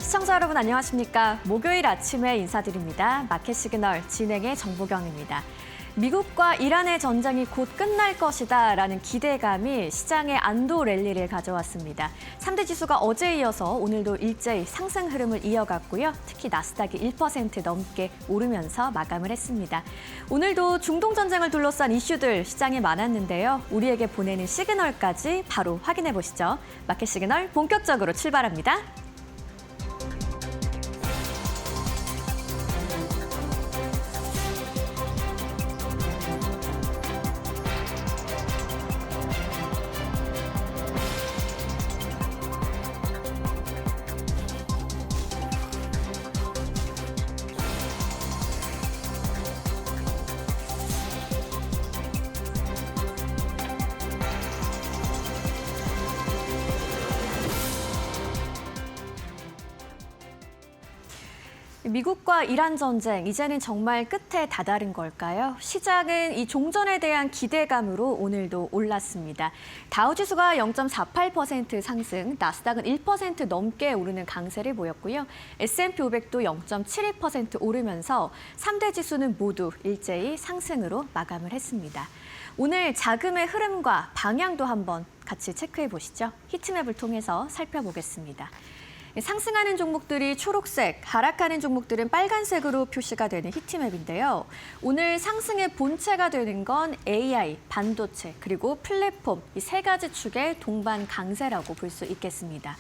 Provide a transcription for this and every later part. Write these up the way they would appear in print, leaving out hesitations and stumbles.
시청자 여러분 안녕하십니까? 목요일 아침에 인사드립니다. 마켓 시그널 진행의 정보경입니다. 미국과 이란의 전쟁이 곧 끝날 것이다라는 기대감이 시장에 안도 랠리를 가져왔습니다. 3대 지수가 어제에 이어서 오늘도 일제히 상승 흐름을 이어갔고요. 특히 나스닥이 1% 넘게 오르면서 마감을 했습니다. 오늘도 중동 전쟁을 둘러싼 이슈들 시장에 많았는데요. 우리에게 보내는 시그널까지 바로 확인해 보시죠. 마켓 시그널 본격적으로 출발합니다. 미국과 이란 전쟁, 이제는 정말 끝에 다다른 걸까요? 시장은 이 종전에 대한 기대감으로 오늘도 올랐습니다. 다우지수가 0.48% 상승, 나스닥은 1% 넘게 오르는 강세를 보였고요. S&P 500도 0.72% 오르면서 3대 지수는 모두 일제히 상승으로 마감을 했습니다. 오늘 자금의 흐름과 방향도 한번 같이 체크해 보시죠. 히트맵을 통해서 살펴보겠습니다. 상승하는 종목들이 초록색, 하락하는 종목들은 빨간색으로 표시가 되는 히트맵인데요. 오늘 상승의 본체가 되는 건 AI, 반도체, 그리고 플랫폼 이 세 가지 축의 동반 강세라고 볼 수 있겠습니다.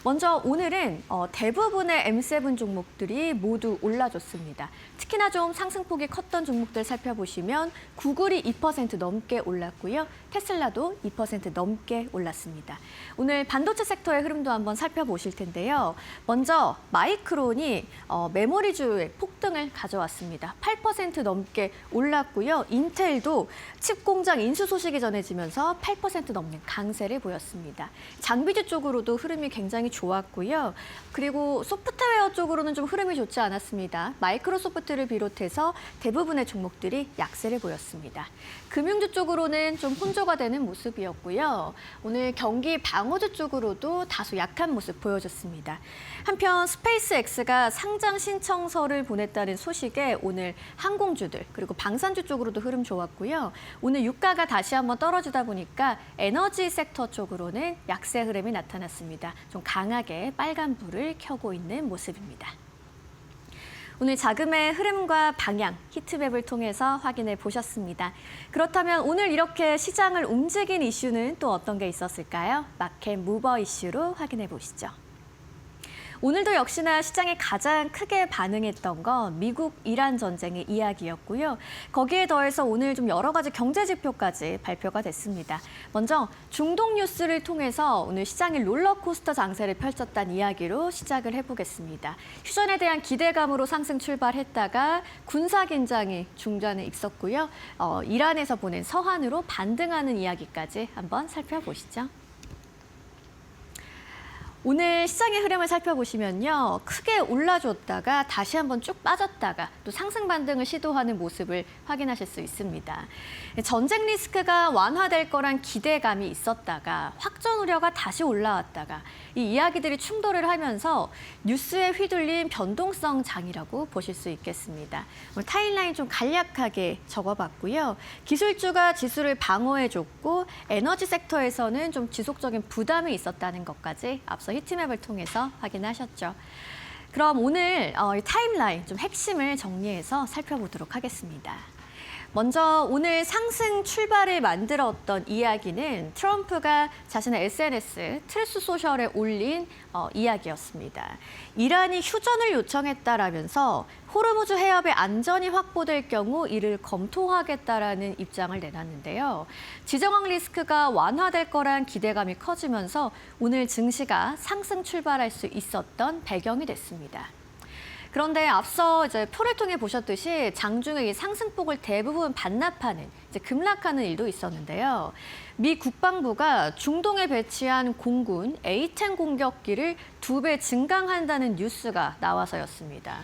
먼저 오늘은 대부분의 M7 종목들이 모두 올라줬습니다. 특히나 좀 상승폭이 컸던 종목들 살펴보시면 구글이 2% 넘게 올랐고요. 테슬라도 2% 넘게 올랐습니다. 오늘 반도체 섹터의 흐름도 한번 살펴보실 텐데요. 먼저 마이크론이 메모리주의 폭등을 가져왔습니다. 8% 넘게 올랐고요. 인텔도 칩 공장 인수 소식이 전해지면서 8% 넘는 강세를 보였습니다. 장비주 쪽으로도 흐름이 굉장히 좋았고요. 그리고 소프트웨어 쪽으로는 좀 흐름이 좋지 않았습니다. 마이크로소프트를 비롯해서 대부분의 종목들이 약세를 보였습니다. 금융주 쪽으로는 좀 혼조가 되는 모습이었고요. 오늘 경기 방어주 쪽으로도 다소 약한 모습 보여줬습니다. 한편 스페이스X가 상장 신청서를 보냈다는 소식에 오늘 항공주들 그리고 방산주 쪽으로도 흐름 좋았고요. 오늘 유가가 다시 한번 떨어지다 보니까 에너지 섹터 쪽으로는 약세 흐름이 나타났습니다. 좀 강하게 빨간 불을 켜고 있는 모습입니다. 오늘 자금의 흐름과 방향, 히트맵을 통해서 확인해 보셨습니다. 그렇다면 오늘 이렇게 시장을 움직인 이슈는 또 어떤 게 있었을까요? 마켓 무버 이슈로 확인해 보시죠. 오늘도 역시나 시장에 가장 크게 반응했던 건 미국-이란 전쟁의 이야기였고요. 거기에 더해서 오늘 좀 여러 가지 경제 지표까지 발표가 됐습니다. 먼저 중동 뉴스를 통해서 오늘 시장이 롤러코스터 장세를 펼쳤다는 이야기로 시작을 해보겠습니다. 휴전에 대한 기대감으로 상승 출발했다가 군사 긴장이 중단에 있었고요. 이란에서 보낸 서한으로 반등하는 이야기까지 한번 살펴보시죠. 오늘 시장의 흐름을 살펴보시면요. 크게 올라줬다가 다시 한번 쭉 빠졌다가 또 상승 반등을 시도하는 모습을 확인하실 수 있습니다. 전쟁 리스크가 완화될 거란 기대감이 있었다가 확전 우려가 다시 올라왔다가 이 이야기들이 충돌을 하면서 뉴스에 휘둘린 변동성 장이라고 보실 수 있겠습니다. 오늘 타임라인 좀 간략하게 적어봤고요. 기술주가 지수를 방어해줬고 에너지 섹터에서는 좀 지속적인 부담이 있었다는 것까지 앞서 히트맵을 통해서 확인하셨죠. 그럼 오늘 타임라인 좀 핵심을 정리해서 살펴보도록 하겠습니다. 먼저 오늘 상승 출발을 만들었던 이야기는 트럼프가 자신의 SNS 트루스 소셜에 올린 이야기였습니다. 이란이 휴전을 요청했다라면서 호르무즈 해협의 안전이 확보될 경우 이를 검토하겠다라는 입장을 내놨는데요. 지정학 리스크가 완화될 거란 기대감이 커지면서 오늘 증시가 상승 출발할 수 있었던 배경이 됐습니다. 그런데 앞서 표를 통해 보셨듯이 장중에 이 상승폭을 대부분 반납하는 이제 급락하는 일도 있었는데요. 미 국방부가 중동에 배치한 공군 A-10 공격기를 2배 증강한다는 뉴스가 나와서였습니다.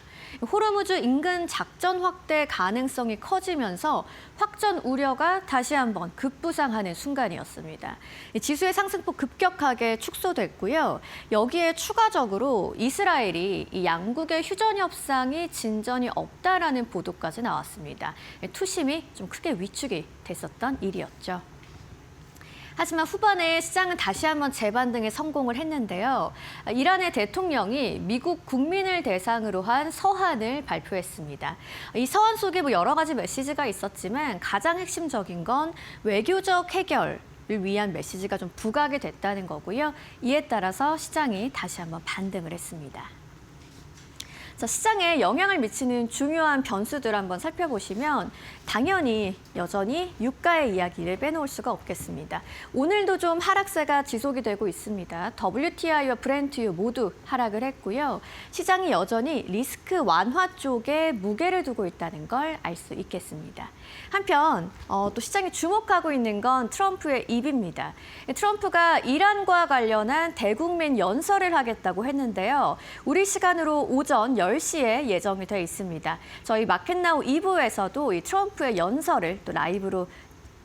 호르무즈 인근 작전 확대 가능성이 커지면서 확전 우려가 다시 한번 급부상하는 순간이었습니다. 지수의 상승폭 급격하게 축소됐고요. 여기에 추가적으로 이스라엘이 이 양국의 휴전 협상이 진전이 없다라는 보도까지 나왔습니다. 투심이 좀 크게 위축이 됐었던 일이었죠. 하지만 후반에 시장은 다시 한번 재반등에 성공을 했는데요. 이란의 대통령이 미국 국민을 대상으로 한 서한을 발표했습니다. 이 서한 속에 여러 가지 메시지가 있었지만 가장 핵심적인 건 외교적 해결을 위한 메시지가 좀 부각이 됐다는 거고요. 이에 따라서 시장이 다시 한번 반등을 했습니다. 자, 시장에 영향을 미치는 중요한 변수들 한번 살펴보시면 당연히 여전히 유가의 이야기를 빼놓을 수가 없겠습니다. 오늘도 좀 하락세가 지속이 되고 있습니다. WTI와 브렌트유 모두 하락을 했고요. 시장이 여전히 리스크 완화 쪽에 무게를 두고 있다는 걸 알 수 있겠습니다. 한편 또 시장이 주목하고 있는 건 트럼프의 입입니다. 트럼프가 이란과 관련한 대국민 연설을 하겠다고 했는데요. 우리 시간으로 오전 10시에 예정이 돼 있습니다. 저희 마켓나우 2부에서도 이 트럼프의 연설을 또 라이브로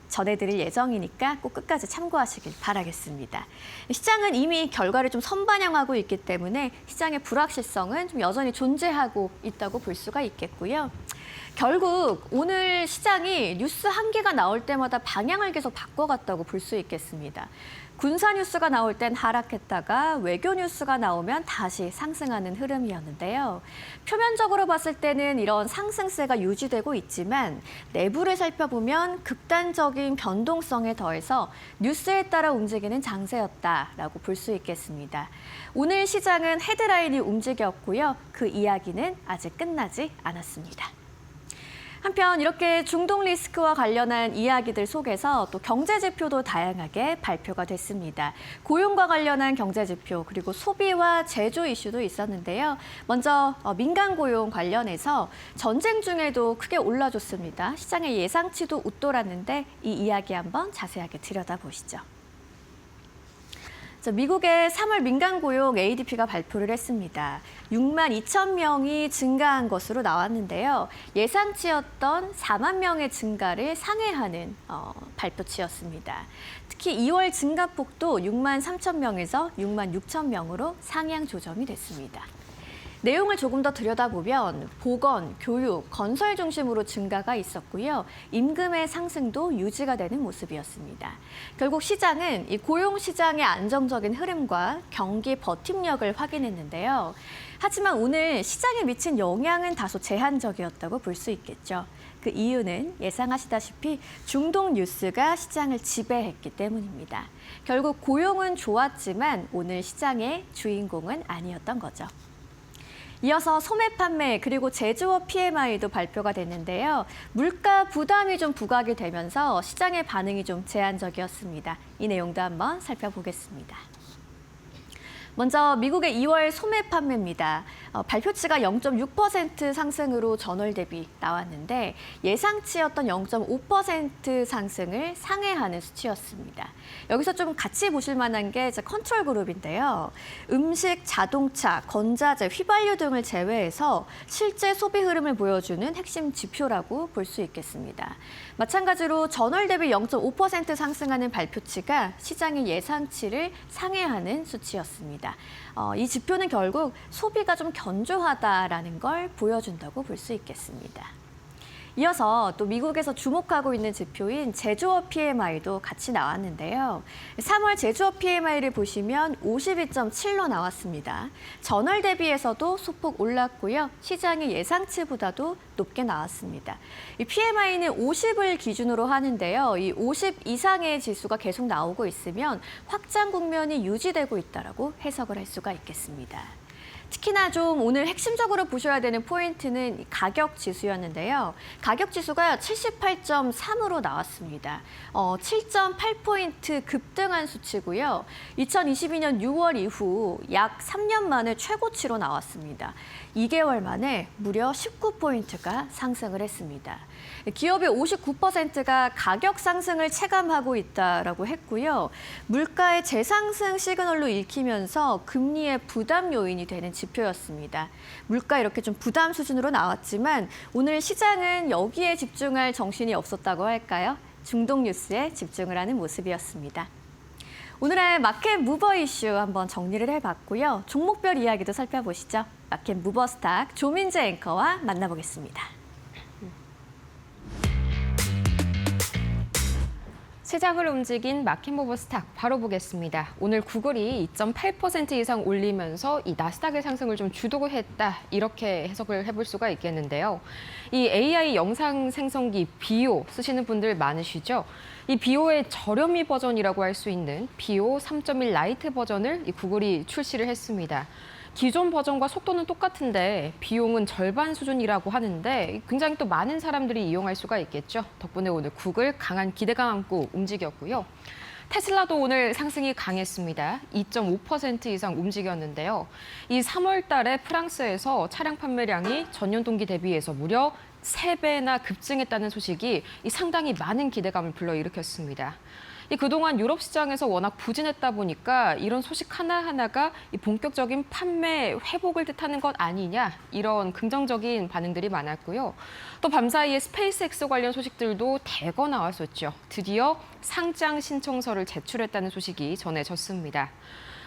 전해드릴 예정이니까 꼭 끝까지 참고하시길 바라겠습니다. 시장은 이미 결과를 좀 선반영하고 있기 때문에 시장의 불확실성은 좀 여전히 존재하고 있다고 볼 수가 있겠고요. 결국 오늘 시장이 뉴스 한 개가 나올 때마다 방향을 계속 바꿔갔다고 볼 수 있겠습니다. 군사 뉴스가 나올 땐 하락했다가 외교 뉴스가 나오면 다시 상승하는 흐름이었는데요. 표면적으로 봤을 때는 이런 상승세가 유지되고 있지만 내부를 살펴보면 극단적인 변동성에 더해서 뉴스에 따라 움직이는 장세였다라고 볼 수 있겠습니다. 오늘 시장은 헤드라인이 움직였고요. 그 이야기는 아직 끝나지 않았습니다. 한편 이렇게 중동 리스크와 관련한 이야기들 속에서 또 경제 지표도 다양하게 발표가 됐습니다. 고용과 관련한 경제 지표 그리고 소비와 제조 이슈도 있었는데요. 먼저 민간 고용 관련해서 전쟁 중에도 크게 올라줬습니다. 시장의 예상치도 웃돌았는데 이 이야기 한번 자세하게 들여다보시죠. 미국의 3월 민간 고용 ADP가 발표를 했습니다. 6만 2천 명이 증가한 것으로 나왔는데요. 예상치였던 4만 명의 증가를 상회하는 발표치였습니다. 특히 2월 증가폭도 6만 3천 명에서 6만 6천 명으로 상향 조정이 됐습니다. 내용을 조금 더 들여다보면 보건, 교육, 건설 중심으로 증가가 있었고요. 임금의 상승도 유지가 되는 모습이었습니다. 결국 시장은 이 고용 시장의 안정적인 흐름과 경기 버팀력을 확인했는데요. 하지만 오늘 시장에 미친 영향은 다소 제한적이었다고 볼 수 있겠죠. 그 이유는 예상하시다시피 중동 뉴스가 시장을 지배했기 때문입니다. 결국 고용은 좋았지만 오늘 시장의 주인공은 아니었던 거죠. 이어서 소매 판매 그리고 제조업 PMI도 발표가 됐는데요. 물가 부담이 좀 부각이 되면서 시장의 반응이 좀 제한적이었습니다. 이 내용도 한번 살펴보겠습니다. 먼저 미국의 2월 소매 판매입니다. 발표치가 0.6% 상승으로 전월 대비 나왔는데 예상치였던 0.5% 상승을 상회하는 수치였습니다. 여기서 좀 같이 보실 만한 게 컨트롤 그룹인데요. 음식, 자동차, 건자재, 휘발유 등을 제외해서 실제 소비 흐름을 보여주는 핵심 지표라고 볼 수 있겠습니다. 마찬가지로 전월 대비 0.5% 상승하는 발표치가 시장의 예상치를 상회하는 수치였습니다. 이 지표는 결국 소비가 좀 견조하다라는 걸 보여준다고 볼 수 있겠습니다. 이어서 또 미국에서 주목하고 있는 지표인 제조업 PMI도 같이 나왔는데요. 3월 제조업 PMI를 보시면 52.7로 나왔습니다. 전월 대비해서도 소폭 올랐고요. 시장의 예상치보다도 높게 나왔습니다. 이 PMI는 50을 기준으로 하는데요. 이 50 이상의 지수가 계속 나오고 있으면 확장 국면이 유지되고 있다라고 해석을 할 수가 있겠습니다. 특히나 좀 오늘 핵심적으로 보셔야 되는 포인트는 가격 지수였는데요. 가격 지수가 78.3으로 나왔습니다. 7.8포인트 급등한 수치고요. 2022년 6월 이후 약 3년 만에 최고치로 나왔습니다. 2개월 만에 무려 19포인트가 상승을 했습니다. 기업의 59%가 가격 상승을 체감하고 있다라고 했고요. 물가의 재상승 시그널로 읽히면서 금리의 부담 요인이 되는 지표였습니다. 물가 이렇게 좀 부담 수준으로 나왔지만 오늘 시장은 여기에 집중할 정신이 없었다고 할까요? 중동 뉴스에 집중을 하는 모습이었습니다. 오늘의 마켓 무버 이슈 한번 정리를 해봤고요. 종목별 이야기도 살펴보시죠. 마켓 무버 스탁 조민재 앵커와 만나보겠습니다. 시장을 움직인 마켓 무버 스탁 바로 보겠습니다. 오늘 구글이 2.8% 이상 올리면서 이 나스닥의 상승을 좀 주도했다 이렇게 해석을 해볼 수가 있겠는데요. 이 AI 영상 생성기 비오 쓰시는 분들 많으시죠? 이 비오의 저렴이 버전이라고 할 수 있는 비오 3.1 라이트 버전을 이 구글이 출시를 했습니다. 기존 버전과 속도는 똑같은데 비용은 절반 수준이라고 하는데 굉장히 또 많은 사람들이 이용할 수가 있겠죠. 덕분에 오늘 구글 강한 기대감 안고 움직였고요. 테슬라도 오늘 상승이 강했습니다. 2.5% 이상 움직였는데요. 이 3월 달에 프랑스에서 차량 판매량이 전년 동기 대비해서 무려 3배나 급증했다는 소식이 상당히 많은 기대감을 불러일으켰습니다. 그동안 유럽 시장에서 워낙 부진했다 보니까 이런 소식 하나하나가 본격적인 판매 회복을 뜻하는 것 아니냐 이런 긍정적인 반응들이 많았고요. 또 밤사이에 스페이스X 관련 소식들도 대거 나왔었죠. 드디어 상장 신청서를 제출했다는 소식이 전해졌습니다.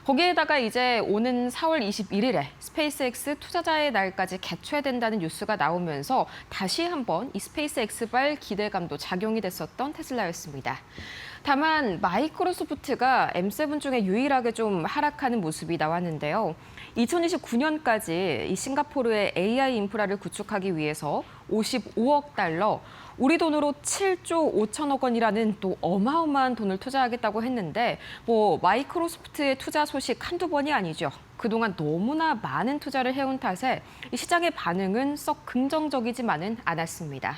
거기에다가 이제 오는 4월 21일에 스페이스X 투자자의 날까지 개최된다는 뉴스가 나오면서 다시 한번 이 스페이스X발 기대감도 작용이 됐었던 테슬라였습니다. 다만 마이크로소프트가 M7 중에 유일하게 좀 하락하는 모습이 나왔는데요. 2029년까지 이 싱가포르의 AI 인프라를 구축하기 위해서 55억 달러, 우리 돈으로 7조 5천억 원이라는 또 어마어마한 돈을 투자하겠다고 했는데 마이크로소프트의 투자 소식 한두 번이 아니죠. 그동안 너무나 많은 투자를 해온 탓에 이 시장의 반응은 썩 긍정적이지만은 않았습니다.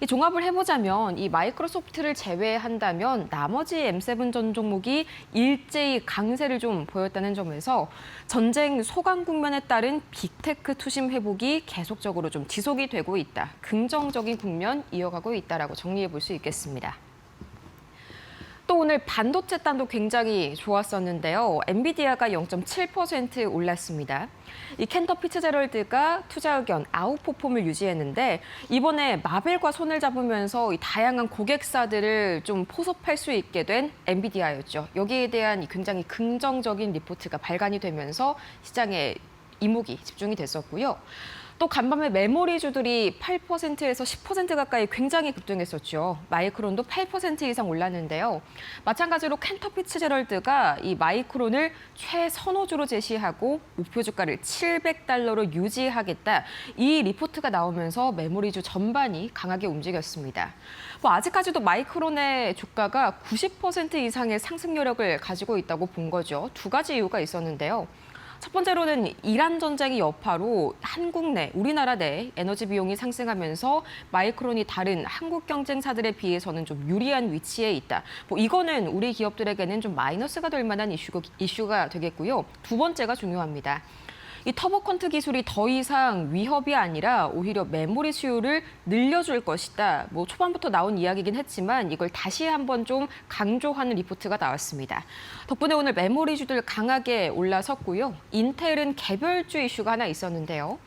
이 종합을 해보자면 이 마이크로소프트를 제외한다면 나머지 M7 전 종목이 일제히 강세를 좀 보였다는 점에서 전쟁 소강 국면에 따른 빅테크 투심 회복이 계속적으로 좀 지속이 되고 있다. 긍정적인 국면 이어가고 있다라고 정리해 볼 수 있겠습니다. 또 오늘 반도체 단도 굉장히 좋았었는데요. 엔비디아가 0.7% 올랐습니다. 이 캔터 피츠제럴드가 투자 의견 아웃퍼폼을 유지했는데 이번에 마벨과 손을 잡으면서 이 다양한 고객사들을 좀 포섭할 수 있게 된 엔비디아였죠. 여기에 대한 굉장히 긍정적인 리포트가 발간이 되면서 시장에 이목이 집중이 됐었고요. 또 간밤에 메모리주들이 8%에서 10% 가까이 굉장히 급등했었죠. 마이크론도 8% 이상 올랐는데요. 마찬가지로 캔터 피츠제럴드가 이 마이크론을 최선호주로 제시하고 목표 주가를 $700로 유지하겠다. 이 리포트가 나오면서 메모리주 전반이 강하게 움직였습니다. 아직까지도 마이크론의 주가가 90% 이상의 상승 여력을 가지고 있다고 본 거죠. 두 가지 이유가 있었는데요. 첫 번째로는 이란 전쟁의 여파로 한국 내, 우리나라 내 에너지 비용이 상승하면서 마이크론이 다른 한국 경쟁사들에 비해서는 좀 유리한 위치에 있다. 이거는 우리 기업들에게는 좀 마이너스가 될 만한 이슈가 되겠고요. 두 번째가 중요합니다. 이 터보컨트 기술이 더 이상 위협이 아니라 오히려 메모리 수요를 늘려줄 것이다. 초반부터 나온 이야기긴 했지만 이걸 다시 한번 좀 강조하는 리포트가 나왔습니다. 덕분에 오늘 메모리주들 강하게 올라섰고요. 인텔은 개별주 이슈가 하나 있었는데요.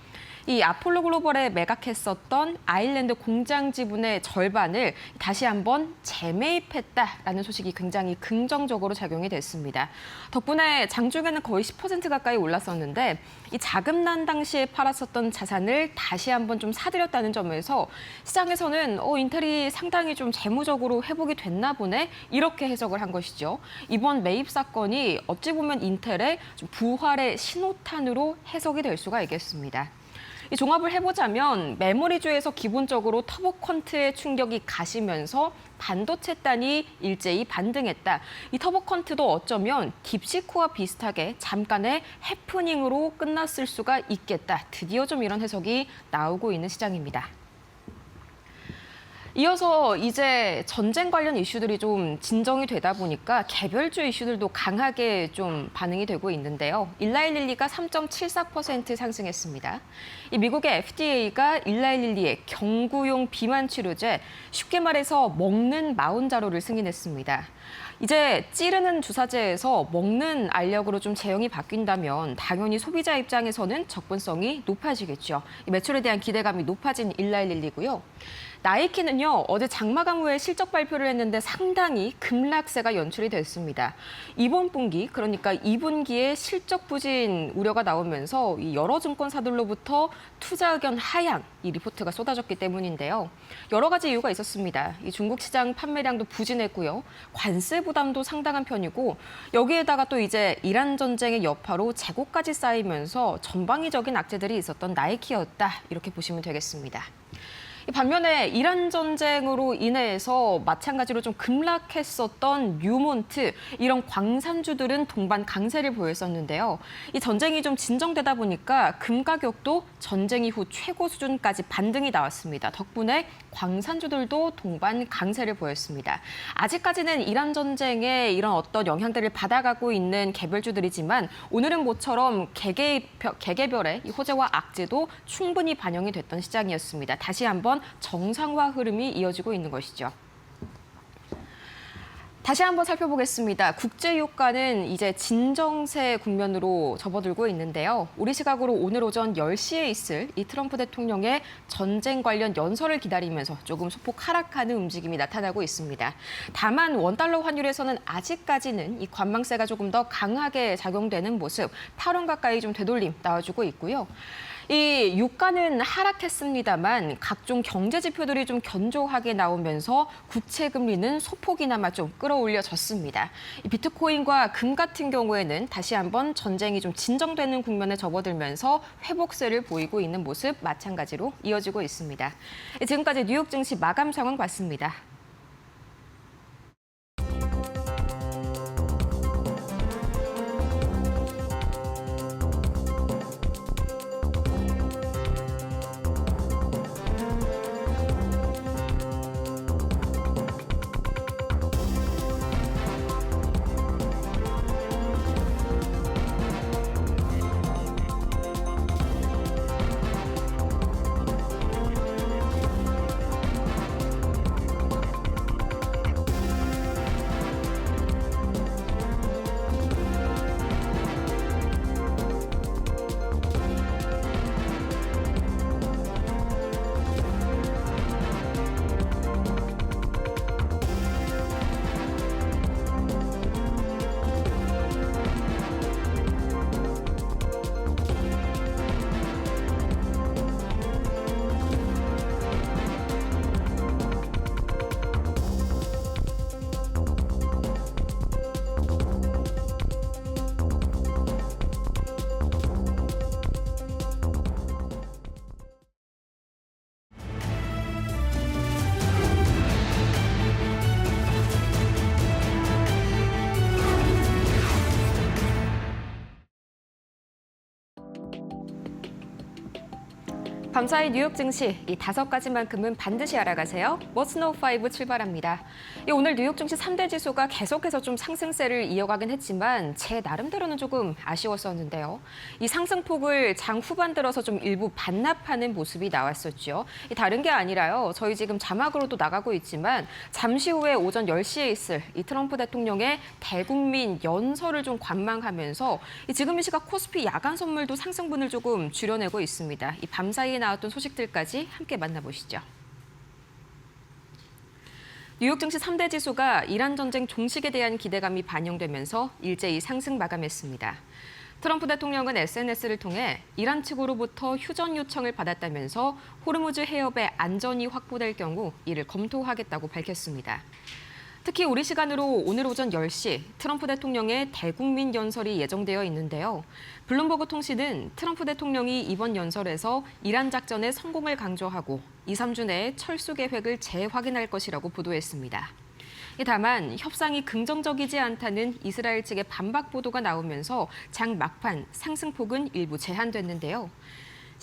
이 아폴로 글로벌에 매각했었던 아일랜드 공장 지분의 절반을 다시 한번 재매입했다라는 소식이 굉장히 긍정적으로 작용이 됐습니다. 덕분에 장중에는 거의 10% 가까이 올랐었는데 이 자금난 당시에 팔았었던 자산을 다시 한번 좀 사들였다는 점에서 시장에서는 인텔이 상당히 좀 재무적으로 회복이 됐나 보네 이렇게 해석을 한 것이죠. 이번 매입 사건이 어찌 보면 인텔의 좀 부활의 신호탄으로 해석이 될 수가 있겠습니다. 이 종합을 해보자면 메모리주에서 기본적으로 터보컨트의 충격이 가시면서 반도체 단이 일제히 반등했다. 이 터보컨트도 어쩌면 딥시코와 비슷하게 잠깐의 해프닝으로 끝났을 수가 있겠다. 드디어 좀 이런 해석이 나오고 있는 시장입니다. 이어서 이제 전쟁 관련 이슈들이 좀 진정이 되다 보니까 개별주 이슈들도 강하게 좀 반응이 되고 있는데요. 일라일릴리가 3.74% 상승했습니다. 이 미국의 FDA가 일라일릴리의 경구용 비만 치료제, 쉽게 말해서 먹는 마운자로를 승인했습니다. 이제 찌르는 주사제에서 먹는 알약으로 좀 제형이 바뀐다면 당연히 소비자 입장에서는 접근성이 높아지겠죠. 이 매출에 대한 기대감이 높아진 일라일릴리고요. 나이키는요, 어제 장마감 후에 실적 발표를 했는데 상당히 급락세가 연출이 됐습니다. 이번 분기, 그러니까 2분기에 실적 부진 우려가 나오면서 이 여러 증권사들로부터 투자 의견 하향, 이 리포트가 쏟아졌기 때문인데요. 여러 가지 이유가 있었습니다. 이 중국 시장 판매량도 부진했고요. 관세 부담도 상당한 편이고, 여기에다가 또 이제 이란 전쟁의 여파로 재고까지 쌓이면서 전방위적인 악재들이 있었던 나이키였다, 이렇게 보시면 되겠습니다. 반면에 이란 전쟁으로 인해서 마찬가지로 좀 급락했었던 뉴몬트, 이런 광산주들은 동반 강세를 보였었는데요. 이 전쟁이 좀 진정되다 보니까 금 가격도 전쟁 이후 최고 수준까지 반등이 나왔습니다. 덕분에 광산주들도 동반 강세를 보였습니다. 아직까지는 이란 전쟁의 이런 어떤 영향들을 받아가고 있는 개별주들이지만 오늘은 모처럼 개개별의 이 호재와 악재도 충분히 반영이 됐던 시장이었습니다. 다시 한번 정상화 흐름이 이어지고 있는 것이죠. 다시 한번 살펴보겠습니다. 국제유가는 이제 진정세 국면으로 접어들고 있는데요. 우리 시각으로 오늘 오전 10시에 있을 이 트럼프 대통령의 전쟁 관련 연설을 기다리면서 조금 소폭 하락하는 움직임이 나타나고 있습니다. 다만 원달러 환율에서는 아직까지는 이 관망세가 조금 더 강하게 작용되는 모습, 8원 가까이 좀 되돌림 나와주고 있고요. 이 유가는 하락했습니다만 각종 경제 지표들이 좀 견조하게 나오면서 국채 금리는 소폭이나마 좀 끌어올려졌습니다. 이 비트코인과 금 같은 경우에는 다시 한번 전쟁이 좀 진정되는 국면에 접어들면서 회복세를 보이고 있는 모습 마찬가지로 이어지고 있습니다. 지금까지 뉴욕 증시 마감 상황 봤습니다. 밤사이 뉴욕 증시 이 5가지만큼은 반드시 알아가세요. What's Know 5 출발합니다. 오늘 뉴욕 증시 3대 지수가 계속해서 좀 상승세를 이어가긴 했지만 제 나름대로는 조금 아쉬웠었는데요. 이 상승폭을 장 후반 들어서 좀 일부 반납하는 모습이 나왔었죠. 다른 게 아니라요. 저희 지금 자막으로도 나가고 있지만 잠시 후에 오전 10시에 있을 이 트럼프 대통령의 대국민 연설을 좀 관망하면서 지금 이 시각 코스피 야간 선물도 상승분을 조금 줄여내고 있습니다. 이 밤사이에 나왔던 소식들까지 함께 만나보시죠. 뉴욕 증시 3대 지수가 이란 전쟁 종식에 대한 기대감이 반영되면서 일제히 상승 마감했습니다. 트럼프 대통령은 SNS를 통해 이란 측으로부터 휴전 요청을 받았다면서 호르무즈 해협의 안전이 확보될 경우 이를 검토하겠다고 밝혔습니다. 특히 우리 시간으로 오늘 오전 10시 트럼프 대통령의 대국민 연설이 예정되어 있는데요. 블룸버그 통신은 트럼프 대통령이 이번 연설에서 이란 작전의 성공을 강조하고 2, 3주 내에 철수 계획을 재확인할 것이라고 보도했습니다. 다만 협상이 긍정적이지 않다는 이스라엘 측의 반박 보도가 나오면서 장 막판 상승폭은 일부 제한됐는데요.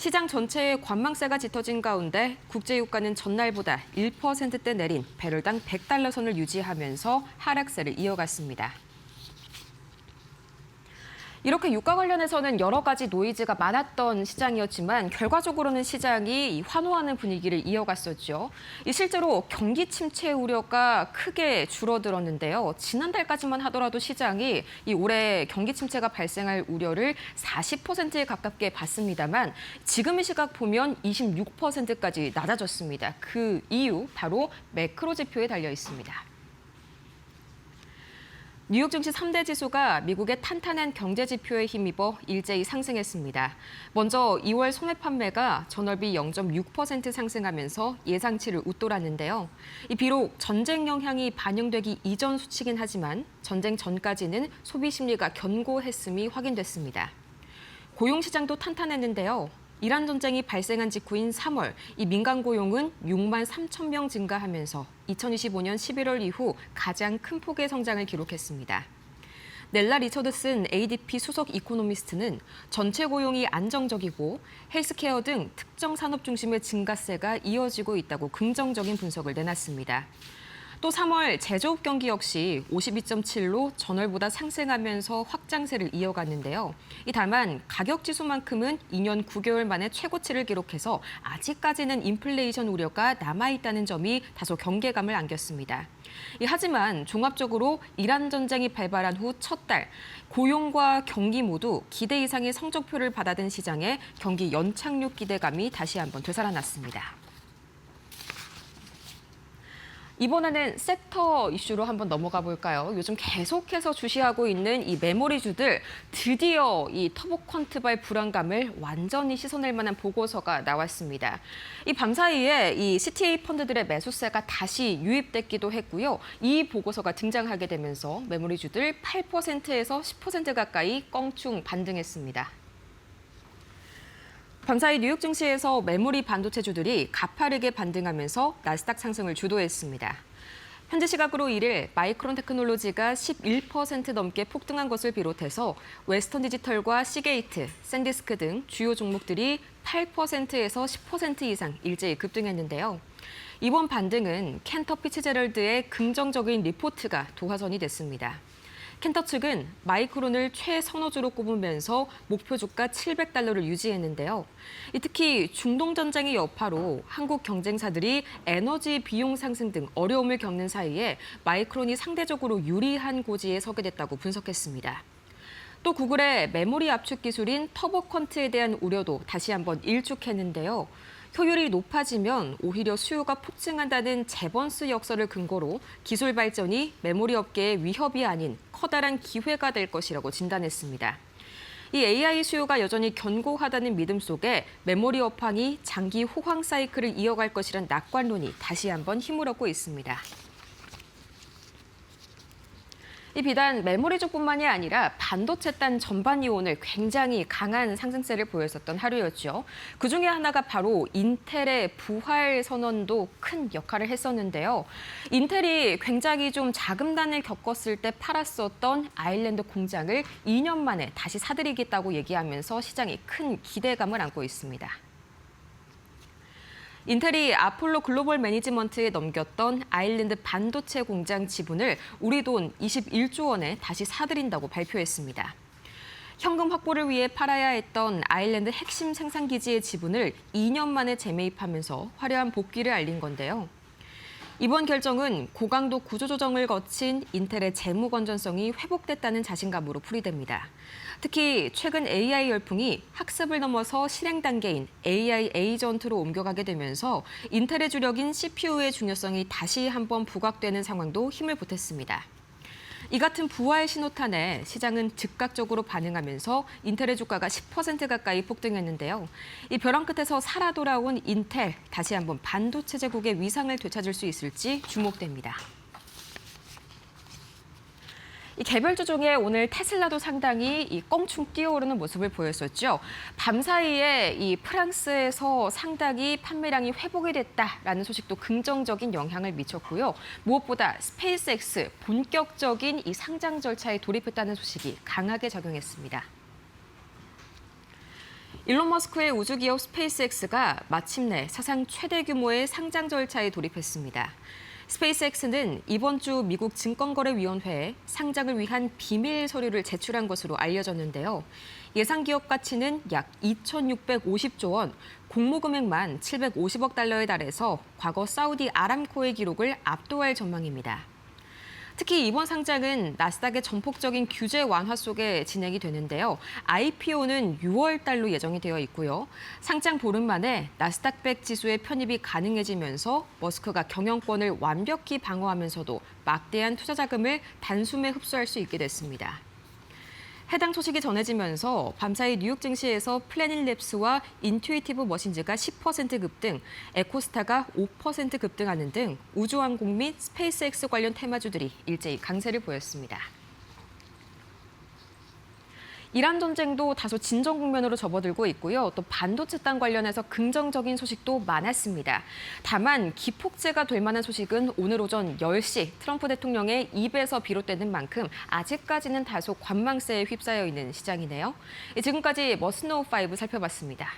시장 전체에 관망세가 짙어진 가운데 국제유가는 전날보다 1%대 내린 배럴당 100달러 선을 유지하면서 하락세를 이어갔습니다. 이렇게 유가 관련해서는 여러 가지 노이즈가 많았던 시장이었지만 결과적으로는 시장이 환호하는 분위기를 이어갔었죠. 실제로 경기 침체 우려가 크게 줄어들었는데요. 지난달까지만 하더라도 시장이 올해 경기 침체가 발생할 우려를 40%에 가깝게 봤습니다만 지금 이 시각 보면 26%까지 낮아졌습니다. 그 이유 바로 매크로 지표에 달려 있습니다. 뉴욕 증시 3대 지수가 미국의 탄탄한 경제 지표에 힘입어 일제히 상승했습니다. 먼저 2월 소매 판매가 전월비 0.6% 상승하면서 예상치를 웃돌았는데요. 비록 전쟁 영향이 반영되기 이전 수치긴 하지만 전쟁 전까지는 소비 심리가 견고했음이 확인됐습니다. 고용 시장도 탄탄했는데요. 이란 전쟁이 발생한 직후인 3월, 이 민간 고용은 6만 3천 명 증가하면서 2025년 11월 이후 가장 큰 폭의 성장을 기록했습니다. 넬라 리처드슨 ADP 수석 이코노미스트는 전체 고용이 안정적이고 헬스케어 등 특정 산업 중심의 증가세가 이어지고 있다고 긍정적인 분석을 내놨습니다. 또 3월 제조업 경기 역시 52.7로 전월보다 상승하면서 확장세를 이어갔는데요. 다만 가격 지수만큼은 2년 9개월 만에 최고치를 기록해서 아직까지는 인플레이션 우려가 남아있다는 점이 다소 경계감을 안겼습니다. 하지만 종합적으로 이란 전쟁이 발발한 후 첫 달, 고용과 경기 모두 기대 이상의 성적표를 받아든 시장에 경기 연착륙 기대감이 다시 한번 되살아났습니다. 이번에는 섹터 이슈로 한번 넘어가 볼까요? 요즘 계속해서 주시하고 있는 이 메모리주들 드디어 이 터보컨트발 불안감을 완전히 씻어낼 만한 보고서가 나왔습니다. 이 밤사이에 이 CTA 펀드들의 매수세가 다시 유입됐기도 했고요. 이 보고서가 등장하게 되면서 메모리주들 8%에서 10% 가까이 껑충 반등했습니다. 밤사이 뉴욕 증시에서 메모리 반도체주들이 가파르게 반등하면서 나스닥 상승을 주도했습니다. 현재 시각으로 1일 마이크론 테크놀로지가 11% 넘게 폭등한 것을 비롯해서 웨스턴 디지털과 시게이트, 샌디스크 등 주요 종목들이 8%에서 10% 이상 일제히 급등했는데요. 이번 반등은 캔터 피츠제럴드의 긍정적인 리포트가 도화선이 됐습니다. 캔터 측은 마이크론을 최선호주로 꼽으면서 목표 주가 700달러를 유지했는데요. 특히 중동 전쟁의 여파로 한국 경쟁사들이 에너지 비용 상승 등 어려움을 겪는 사이에 마이크론이 상대적으로 유리한 고지에 서게 됐다고 분석했습니다. 또 구글의 메모리 압축 기술인 터보컨트에 대한 우려도 다시 한번 일축했는데요. 효율이 높아지면 오히려 수요가 폭증한다는 제번스 역설을 근거로 기술 발전이 메모리 업계의 위협이 아닌 커다란 기회가 될 것이라고 진단했습니다. 이 AI 수요가 여전히 견고하다는 믿음 속에 메모리 업황이 장기 호황 사이클을 이어갈 것이란 낙관론이 다시 한번 힘을 얻고 있습니다. 비단 메모리주뿐만이 아니라 반도체단 전반이 오늘 굉장히 강한 상승세를 보였었던 하루였죠. 그중에 하나가 바로 인텔의 부활 선언도 큰 역할을 했었는데요. 인텔이 굉장히 좀 자금난을 겪었을 때 팔았었던 아일랜드 공장을 2년 만에 다시 사들이겠다고 얘기하면서 시장이 큰 기대감을 안고 있습니다. 인텔이 아폴로 글로벌 매니지먼트에 넘겼던 아일랜드 반도체 공장 지분을 우리 돈 21조 원에 다시 사들인다고 발표했습니다. 현금 확보를 위해 팔아야 했던 아일랜드 핵심 생산기지의 지분을 2년 만에 재매입하면서 화려한 복귀를 알린 건데요. 이번 결정은 고강도 구조조정을 거친 인텔의 재무 건전성이 회복됐다는 자신감으로 풀이됩니다. 특히 최근 AI 열풍이 학습을 넘어서 실행 단계인 AI 에이전트로 옮겨가게 되면서 인텔의 주력인 CPU의 중요성이 다시 한번 부각되는 상황도 힘을 보탰습니다. 이 같은 부활 신호탄에 시장은 즉각적으로 반응하면서 인텔의 주가가 10% 가까이 폭등했는데요. 이 벼랑 끝에서 살아 돌아온 인텔, 다시 한번 반도체 제국의 위상을 되찾을 수 있을지 주목됩니다. 이 개별주 중에 오늘 테슬라도 상당히 이 껑충 뛰어오르는 모습을 보였었죠. 밤사이에 이 프랑스에서 상당히 판매량이 회복이 됐다라는 소식도 긍정적인 영향을 미쳤고요. 무엇보다 스페이스X 본격적인 이 상장 절차에 돌입했다는 소식이 강하게 작용했습니다. 일론 머스크의 우주기업 스페이스X가 마침내 사상 최대 규모의 상장 절차에 돌입했습니다. 스페이스X는 이번 주 미국 증권거래위원회에 상장을 위한 비밀 서류를 제출한 것으로 알려졌는데요. 예상 기업 가치는 약 2,650조 원, 공모 금액만 750억 달러에 달해서 과거 사우디 아람코의 기록을 압도할 전망입니다. 특히 이번 상장은 나스닥의 전폭적인 규제 완화 속에 진행이 되는데요. IPO는 6월 달로 예정이 되어 있고요. 상장 보름 만에 나스닥100 지수의 편입이 가능해지면서 머스크가 경영권을 완벽히 방어하면서도 막대한 투자 자금을 단숨에 흡수할 수 있게 됐습니다. 해당 소식이 전해지면서 밤사이 뉴욕 증시에서 플래닛랩스와 인투이티브 머신즈가 10% 급등, 에코스타가 5% 급등하는 등 우주항공 및 스페이스X 관련 테마주들이 일제히 강세를 보였습니다. 이란 전쟁도 다소 진정 국면으로 접어들고 있고요. 또 반도체 땅 관련해서 긍정적인 소식도 많았습니다. 다만 기폭제가 될 만한 소식은 오늘 오전 10시 트럼프 대통령의 입에서 비롯되는 만큼 아직까지는 다소 관망세에 휩싸여 있는 시장이네요. 지금까지 머스노우5 살펴봤습니다.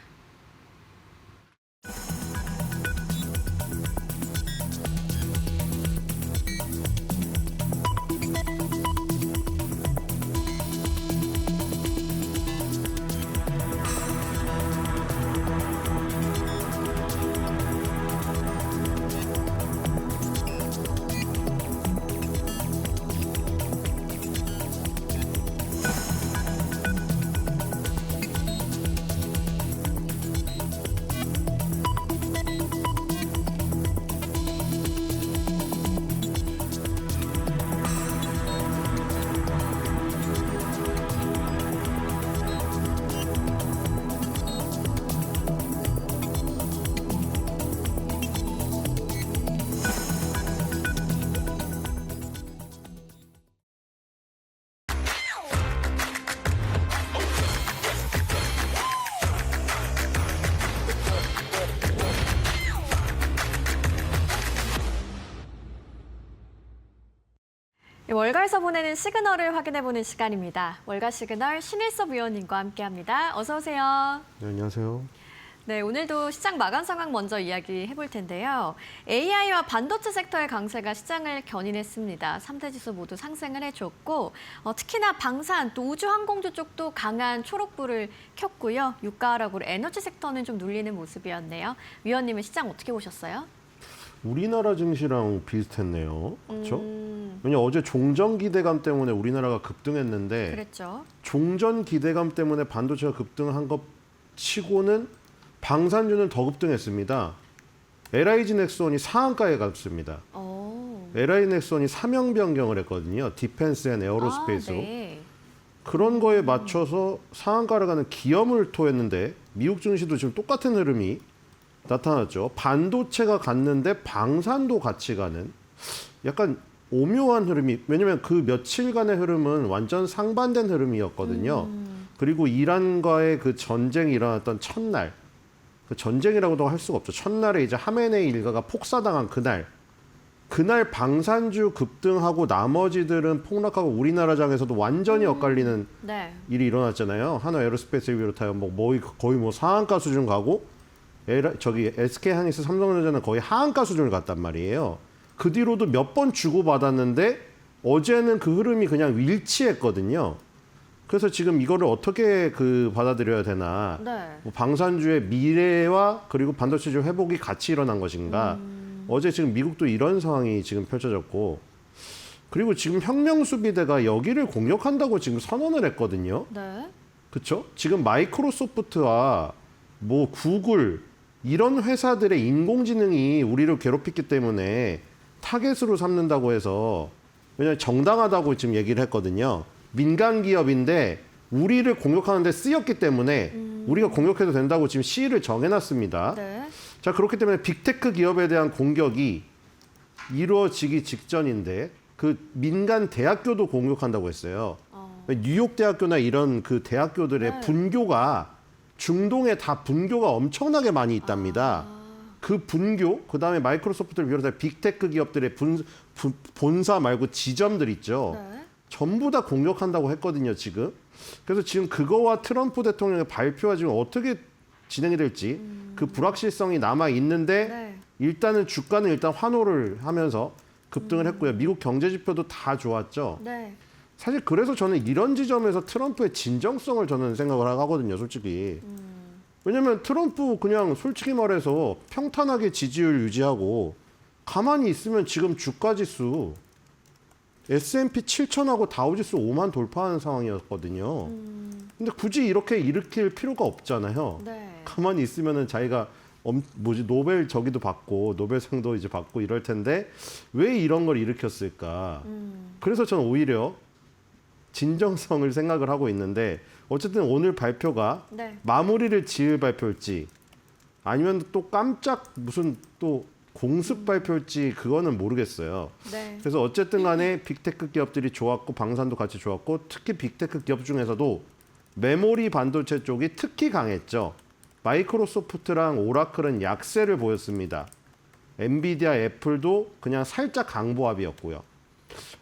월가에서 보내는 시그널을 확인해보는 시간입니다. 월가 시그널 신일섭 위원님과 함께합니다. 어서 오세요. 네, 안녕하세요. 네, 오늘도 시장 마감 상황 먼저 이야기해볼 텐데요. AI와 반도체 섹터의 강세가 시장을 견인했습니다. 3대 지수 모두 상승을 해줬고 특히나 방산 또 우주항공주 쪽도 강한 초록불을 켰고요. 유가 하락으로 에너지 섹터는 좀 눌리는 모습이었네요. 위원님은 시장 어떻게 보셨어요? 우리나라 증시랑 비슷했네요. 그렇죠? 왜냐 어제 종전 기대감 때문에 우리나라가 급등했는데 그랬죠. 종전 기대감 때문에 반도체가 급등한 것 치고는 방산주는 더 급등했습니다. LIG 넥슨이 상한가에 갔습니다. LIG 넥슨이 사명 변경을 했거든요. 디펜스 앤 에어로스페이스로. 네. 그런 거에 맞춰서 상한가를 가는 기염을 토했는데 미국 증시도 지금 똑같은 흐름이 나타났죠. 반도체가 갔는데 방산도 같이 가는 약간 오묘한 흐름이, 왜냐면 그 며칠간의 흐름은 완전 상반된 흐름이었거든요. 그리고 이란과의 그 전쟁이 일어났던 첫날, 그 전쟁이라고도 할 수가 없죠. 첫날에 이제 하메네이 일가가 폭사당한 그날 방산주 급등하고 나머지들은 폭락하고 우리나라장에서도 완전히 엇갈리는 네. 일이 일어났잖아요. 한화 에어로스페이스를 비롯하여 거의 상한가 수준 가고 SK 하이닉스 삼성전자는 거의 하한가 수준을 갔단 말이에요. 그 뒤로도 몇 번 주고받았는데 어제는 그 흐름이 그냥 일치했거든요. 그래서 지금 이거를 어떻게 받아들여야 되나. 네. 뭐 방산주의 미래와 그리고 반도체주 회복이 같이 일어난 것인가. 어제 지금 미국도 이런 상황이 지금 펼쳐졌고, 그리고 지금 혁명수비대가 여기를 공격한다고 지금 선언을 했거든요. 네. 그렇죠? 지금 마이크로소프트와 뭐 구글 이런 회사들의 인공지능이 우리를 괴롭혔기 때문에 타겟으로 삼는다고 해서, 왜냐하면 정당하다고 지금 얘기를 했거든요. 민간 기업인데 우리를 공격하는 데 쓰였기 때문에 우리가 공격해도 된다고 지금 시일을 정해놨습니다. 네. 자, 그렇기 때문에 빅테크 기업에 대한 공격이 이루어지기 직전인데 그 민간 대학교도 공격한다고 했어요. 뉴욕 대학교나 이런 그 대학교들의 네. 분교가 중동에 다 분교가 엄청나게 많이 있답니다. 그 분교, 그다음에 마이크로소프트를 비롯해 빅테크 기업들의 본사 말고 지점들 있죠. 네. 전부 다 공격한다고 했거든요, 지금. 그래서 지금 그거와 트럼프 대통령의 발표가 지금 어떻게 진행이 될지 그 불확실성이 남아 있는데 네. 일단은 주가는 일단 환호를 하면서 급등을 했고요. 미국 경제 지표도 다 좋았죠. 네. 사실 그래서 저는 이런 지점에서 트럼프의 진정성을 저는 생각을 하거든요, 솔직히. 왜냐면 트럼프 그냥 솔직히 말해서 평탄하게 지지율 유지하고 가만히 있으면 지금 주가 지수 S&P 7,000하고 다우지수 5만 돌파하는 상황이었거든요. 근데 굳이 이렇게 일으킬 필요가 없잖아요. 네. 가만히 있으면은 자기가 노벨 저기도 받고 노벨상도 이제 받고 이럴 텐데 왜 이런 걸 일으켰을까? 그래서 저는 오히려 진정성을 생각을 하고 있는데 어쨌든 오늘 발표가 네. 마무리를 지을 발표일지 아니면 또 깜짝 무슨 또 공습 발표일지 그거는 모르겠어요. 네. 그래서 어쨌든 간에 빅테크 기업들이 좋았고 방산도 같이 좋았고 특히 빅테크 기업 중에서도 메모리 반도체 쪽이 특히 강했죠. 마이크로소프트랑 오라클은 약세를 보였습니다. 엔비디아, 애플도 그냥 살짝 강보합이었고요.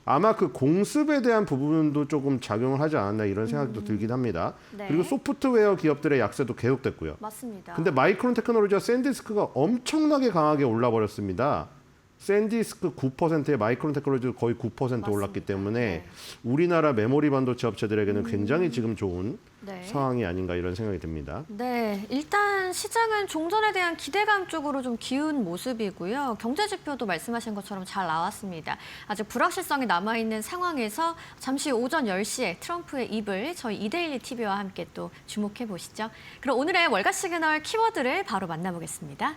아마 그 공습에 대한 부분도 조금 작용을 하지 않았나 이런 생각도 들긴 합니다. 네. 그리고 소프트웨어 기업들의 약세도 계속됐고요. 맞습니다. 근데 마이크론 테크놀로지와 샌디스크가 엄청나게 강하게 올라 버렸습니다. 샌디스크 9%에 마이크론 테크놀로지 거의 9% 올랐기 맞습니다. 때문에 네. 우리나라 메모리 반도체 업체들에게는 굉장히 지금 좋은 네. 상황이 아닌가 이런 생각이 듭니다. 네, 일단 시장은 종전에 대한 기대감 쪽으로 좀 기운 모습이고요. 경제 지표도 말씀하신 것처럼 잘 나왔습니다. 아직 불확실성이 남아있는 상황에서 잠시 오전 10시에 트럼프의 입을 저희 이데일리 TV와 함께 또 주목해 보시죠. 그럼 오늘의 월가 시그널 키워드를 바로 만나보겠습니다.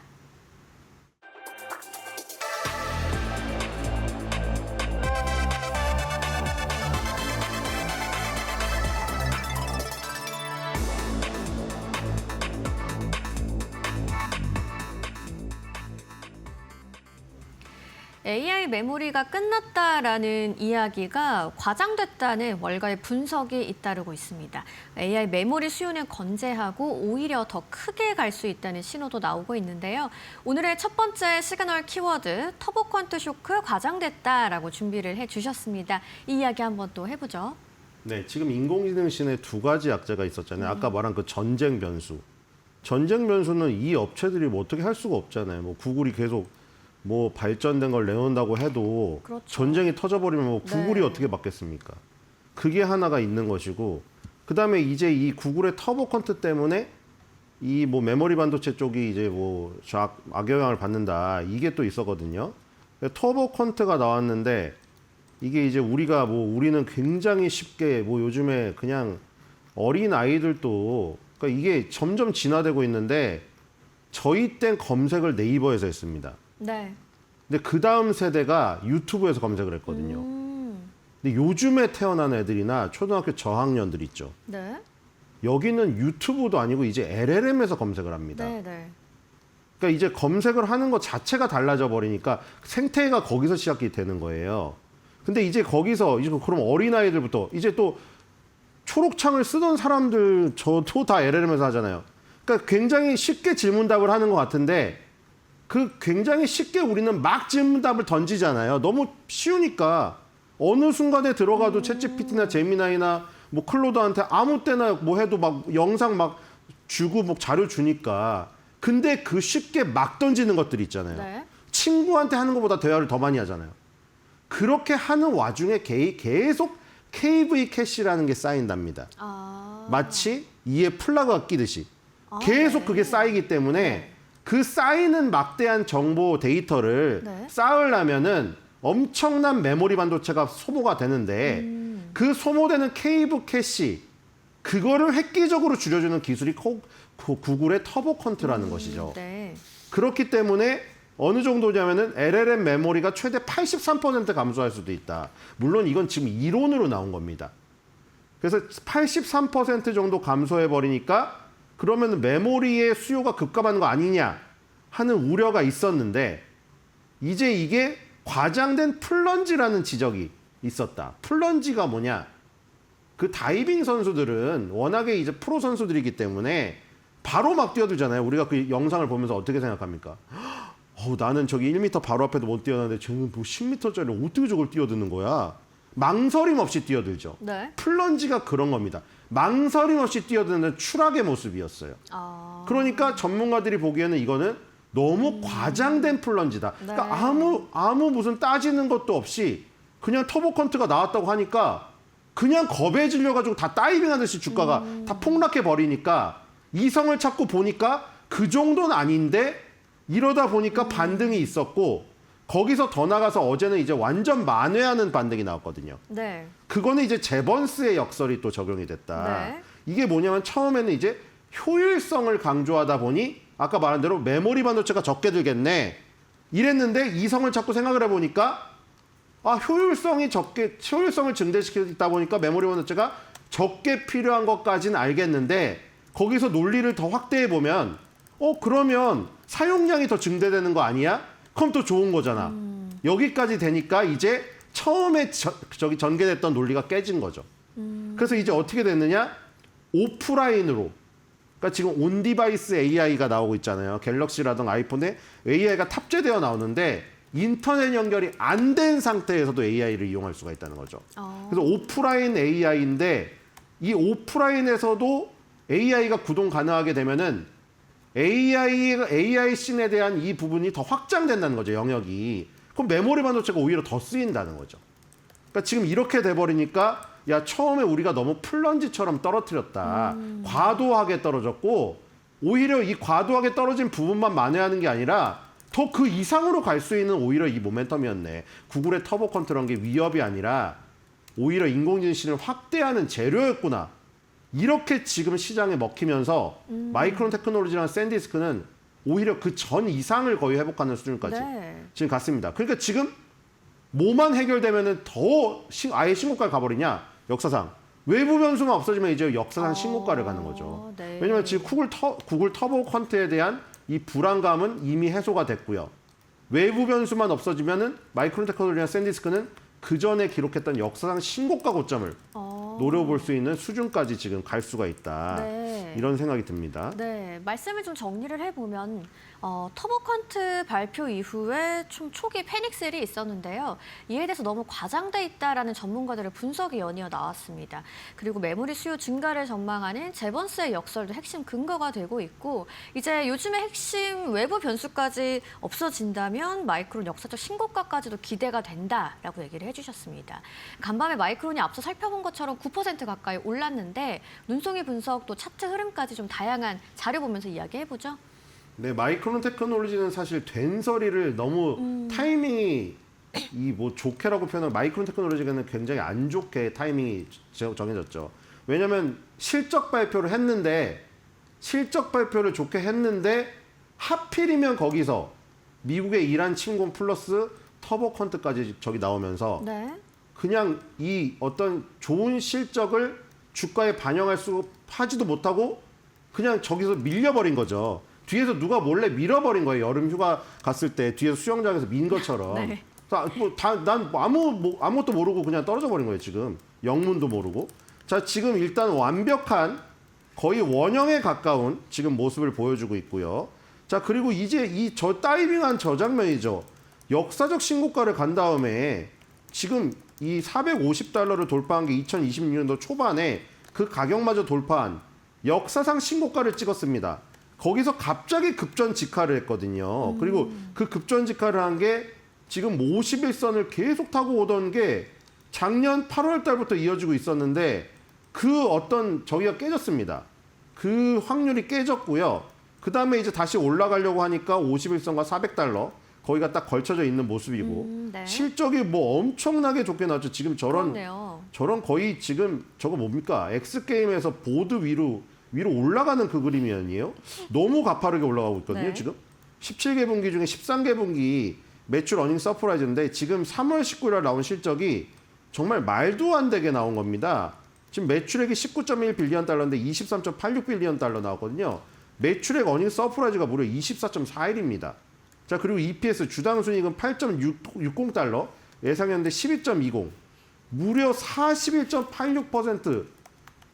AI 메모리가 끝났다라는 이야기가 과장됐다는 월가의 분석이 잇따르고 있습니다. AI 메모리 수요는 건재하고 오히려 더 크게 갈 수 있다는 신호도 나오고 있는데요. 오늘의 첫 번째 시그널 키워드 터보 퀀트 쇼크 과장됐다라고 준비를 해주셨습니다. 이 이야기 한번 또 해보죠. 네, 지금 인공지능 신에 두 가지 약자가 있었잖아요. 아까 말한 그 전쟁 변수. 전쟁 변수는 이 업체들이 뭐 어떻게 할 수가 없잖아요. 뭐 구글이 계속 뭐 발전된 걸 내놓는다고 해도 그렇죠. 전쟁이 터져버리면 뭐 구글이 네. 어떻게 막겠습니까? 그게 하나가 있는 것이고 그다음에 이제 이 구글의 터보 퀀트 때문에 이 뭐 메모리 반도체 쪽이 이제 뭐 악영향을 받는다 이게 또 있었거든요. 터보 퀀트가 나왔는데 이게 이제 우리는 굉장히 쉽게 뭐 요즘에 그냥 어린 아이들도 그러니까 이게 점점 진화되고 있는데 저희 땐 검색을 네이버에서 했습니다. 네. 근데 그 다음 세대가 유튜브에서 검색을 했거든요. 근데 요즘에 태어난 애들이나 초등학교 저학년들 있죠. 네. 여기는 유튜브도 아니고 이제 LLM에서 검색을 합니다. 네. 네. 그러니까 이제 검색을 하는 것 자체가 달라져 버리니까 생태계가 거기서 시작이 되는 거예요. 근데 이제 거기서 이제 그럼 어린아이들부터 이제 또 초록창을 쓰던 사람들 저도 다 LLM에서 하잖아요. 그러니까 굉장히 쉽게 질문답을 하는 것 같은데 그 굉장히 쉽게 우리는 막 질문답을 던지잖아요. 너무 쉬우니까 어느 순간에 들어가도 챗GPT나 제미나이나 뭐 클로드한테 아무 때나 뭐 해도 막 영상 막 주고 뭐 자료 주니까 근데 그 쉽게 막 던지는 것들이 있잖아요. 네. 친구한테 하는 것보다 대화를 더 많이 하잖아요. 그렇게 하는 와중에 계속 KV 캐시라는 게 쌓인답니다. 아. 마치 이에 플러그가 끼듯이 계속 네. 그게 쌓이기 때문에 그 쌓이는 막대한 정보 데이터를 네. 쌓으려면은 엄청난 메모리 반도체가 소모가 되는데 그 소모되는 케이브 캐시 그거를 획기적으로 줄여주는 기술이 구글의 터보 퀀트라는 것이죠. 네. 그렇기 때문에 어느 정도냐면은 LLM 메모리가 최대 83% 감소할 수도 있다. 물론 이건 지금 이론으로 나온 겁니다. 그래서 83% 정도 감소해 버리니까 그러면 메모리의 수요가 급감하는 거 아니냐 하는 우려가 있었는데 이제 이게 과장된 플런지라는 지적이 있었다. 플런지가 뭐냐? 그 다이빙 선수들은 워낙에 이제 프로 선수들이기 때문에 바로 막 뛰어들잖아요. 우리가 그 영상을 보면서 어떻게 생각합니까? 나는 저기 1m 바로 앞에도 못 뛰어나는데 쟤는 뭐 10m짜리 어떻게 저걸 뛰어드는 거야? 망설임 없이 뛰어들죠. 네. 플런지가 그런 겁니다. 망설임 없이 뛰어드는 추락의 모습이었어요. 그러니까 전문가들이 보기에는 이거는 너무 과장된 플런지다. 그러니까 네. 아무 무슨 따지는 것도 없이 그냥 터보컨트가 나왔다고 하니까 그냥 겁에 질려가지고 다 다이빙하듯이 주가가 다 폭락해 버리니까 이성을 찾고 보니까 그 정도는 아닌데 이러다 보니까 반등이 있었고 거기서 더 나가서 어제는 이제 완전 만회하는 반등이 나왔거든요. 네. 그거는 이제 제번스의 역설이 또 적용이 됐다. 네. 이게 뭐냐면 처음에는 이제 효율성을 강조하다 보니 아까 말한 대로 메모리 반도체가 적게 들겠네. 이랬는데 이성을 자꾸 생각을 해보니까 효율성을 증대시키다 보니까 메모리 반도체가 적게 필요한 것까지는 알겠는데 거기서 논리를 더 확대해 보면 그러면 사용량이 더 증대되는 거 아니야? 그럼 또 좋은 거잖아. 여기까지 되니까 이제 처음에 저기 전개됐던 논리가 깨진 거죠. 그래서 이제 어떻게 됐느냐? 오프라인으로. 그러니까 지금 온디바이스 AI가 나오고 있잖아요. 갤럭시라든가 아이폰에 AI가 탑재되어 나오는데 인터넷 연결이 안 된 상태에서도 AI를 이용할 수가 있다는 거죠. 그래서 오프라인 AI인데 이 오프라인에서도 AI가 구동 가능하게 되면은 AI 씬에 대한 이 부분이 더 확장된다는 거죠, 영역이. 그럼 메모리 반도체가 오히려 더 쓰인다는 거죠. 그러니까 지금 이렇게 돼버리니까 야, 처음에 우리가 너무 플런지처럼 떨어뜨렸다. 과도하게 떨어졌고 오히려 이 과도하게 떨어진 부분만 만회하는 게 아니라 더 그 이상으로 갈 수 있는 오히려 이 모멘텀이었네. 구글의 터보 컨트롤한 게 위협이 아니라 오히려 인공지능을 확대하는 재료였구나. 이렇게 지금 시장에 먹히면서 마이크론 테크놀로지랑 샌디스크는 오히려 그 전 이상을 거의 회복하는 수준까지 네. 지금 갔습니다. 그러니까 지금 뭐만 해결되면은 더 아예 신고가를 가버리냐? 역사상. 외부 변수만 없어지면 이제 역사상 신고가를 가는 거죠. 네. 왜냐면 지금 구글 터보 퀀트에 대한 이 불안감은 이미 해소가 됐고요. 외부 변수만 없어지면은 마이크론 테크놀로지랑 샌디스크는 그 전에 기록했던 역사상 신고가 고점을 노려볼 수 있는 수준까지 지금 갈 수가 있다. 네. 이런 생각이 듭니다. 네, 말씀을 좀 정리를 해보면 터보컨트 발표 이후에 좀 초기 패닉셀이 있었는데요. 이에 대해서 너무 과장돼 있다라는 전문가들의 분석이 연이어 나왔습니다. 그리고 메모리 수요 증가를 전망하는 제번스의 역설도 핵심 근거가 되고 있고 이제 요즘의 핵심 외부 변수까지 없어진다면 마이크론 역사적 신고가까지도 기대가 된다라고 얘기를 해주셨습니다. 간밤에 마이크론이 앞서 살펴본 것처럼 9% 가까이 올랐는데 눈송이 분석 또 차트 흐름까지 좀 다양한 자료 보면서 이야기해보죠. 네, 마이크론 테크놀로지는 사실 된서리를 너무 타이밍이 좋게라고 표현하면 마이크론 테크놀로지는 굉장히 안 좋게 타이밍이 정해졌죠. 왜냐하면 실적 발표를 좋게 했는데 하필이면 거기서 미국의 이란 침공 플러스 터보컨트까지 저기 나오면서 네. 그냥 이 어떤 좋은 실적을 주가에 반영할 수 하지도 못하고 그냥 저기서 밀려버린 거죠. 뒤에서 누가 몰래 밀어버린 거예요. 여름 휴가 갔을 때 뒤에서 수영장에서 민 것처럼. 네. 난 아무것도 모르고 그냥 떨어져 버린 거예요. 지금 영문도 모르고. 자, 지금 일단 완벽한 거의 원형에 가까운 지금 모습을 보여주고 있고요. 자, 그리고 이제 저 다이빙한 저 장면이죠. 역사적 신고가를 간 다음에 지금 이 450달러를 돌파한 게 2026년도 초반에 그 가격마저 돌파한 역사상 신고가를 찍었습니다. 거기서 갑자기 급전 직하를 했거든요. 그리고 그 급전 직하를 한 게 지금 51선을 계속 타고 오던 게 작년 8월 달부터 이어지고 있었는데 그 어떤 저기가 깨졌습니다. 그 확률이 깨졌고요. 그 다음에 이제 다시 올라가려고 하니까 51선과 400달러 거기가 딱 걸쳐져 있는 모습이고 네. 실적이 뭐 엄청나게 좋게 나왔죠. 지금 그렇네요. 저런 거의 지금 저거 뭡니까? X게임에서 보드 위로 올라가는 그 그림이 아니에요? 너무 가파르게 올라가고 있거든요. 네. 지금 17개 분기 중에 13개 분기 매출 어닝 서프라이즈인데 지금 3월 19일 날 나온 실적이 정말 말도 안 되게 나온 겁니다. 지금 매출액이 19.1 빌리언 달러인데 23.86 빌리언 달러 나왔거든요. 매출액 어닝 서프라이즈가 무려 24.41입니다. 자, 그리고 EPS 주당 순이익은 8.60달러 예상했는데 12.20 무려 41.86%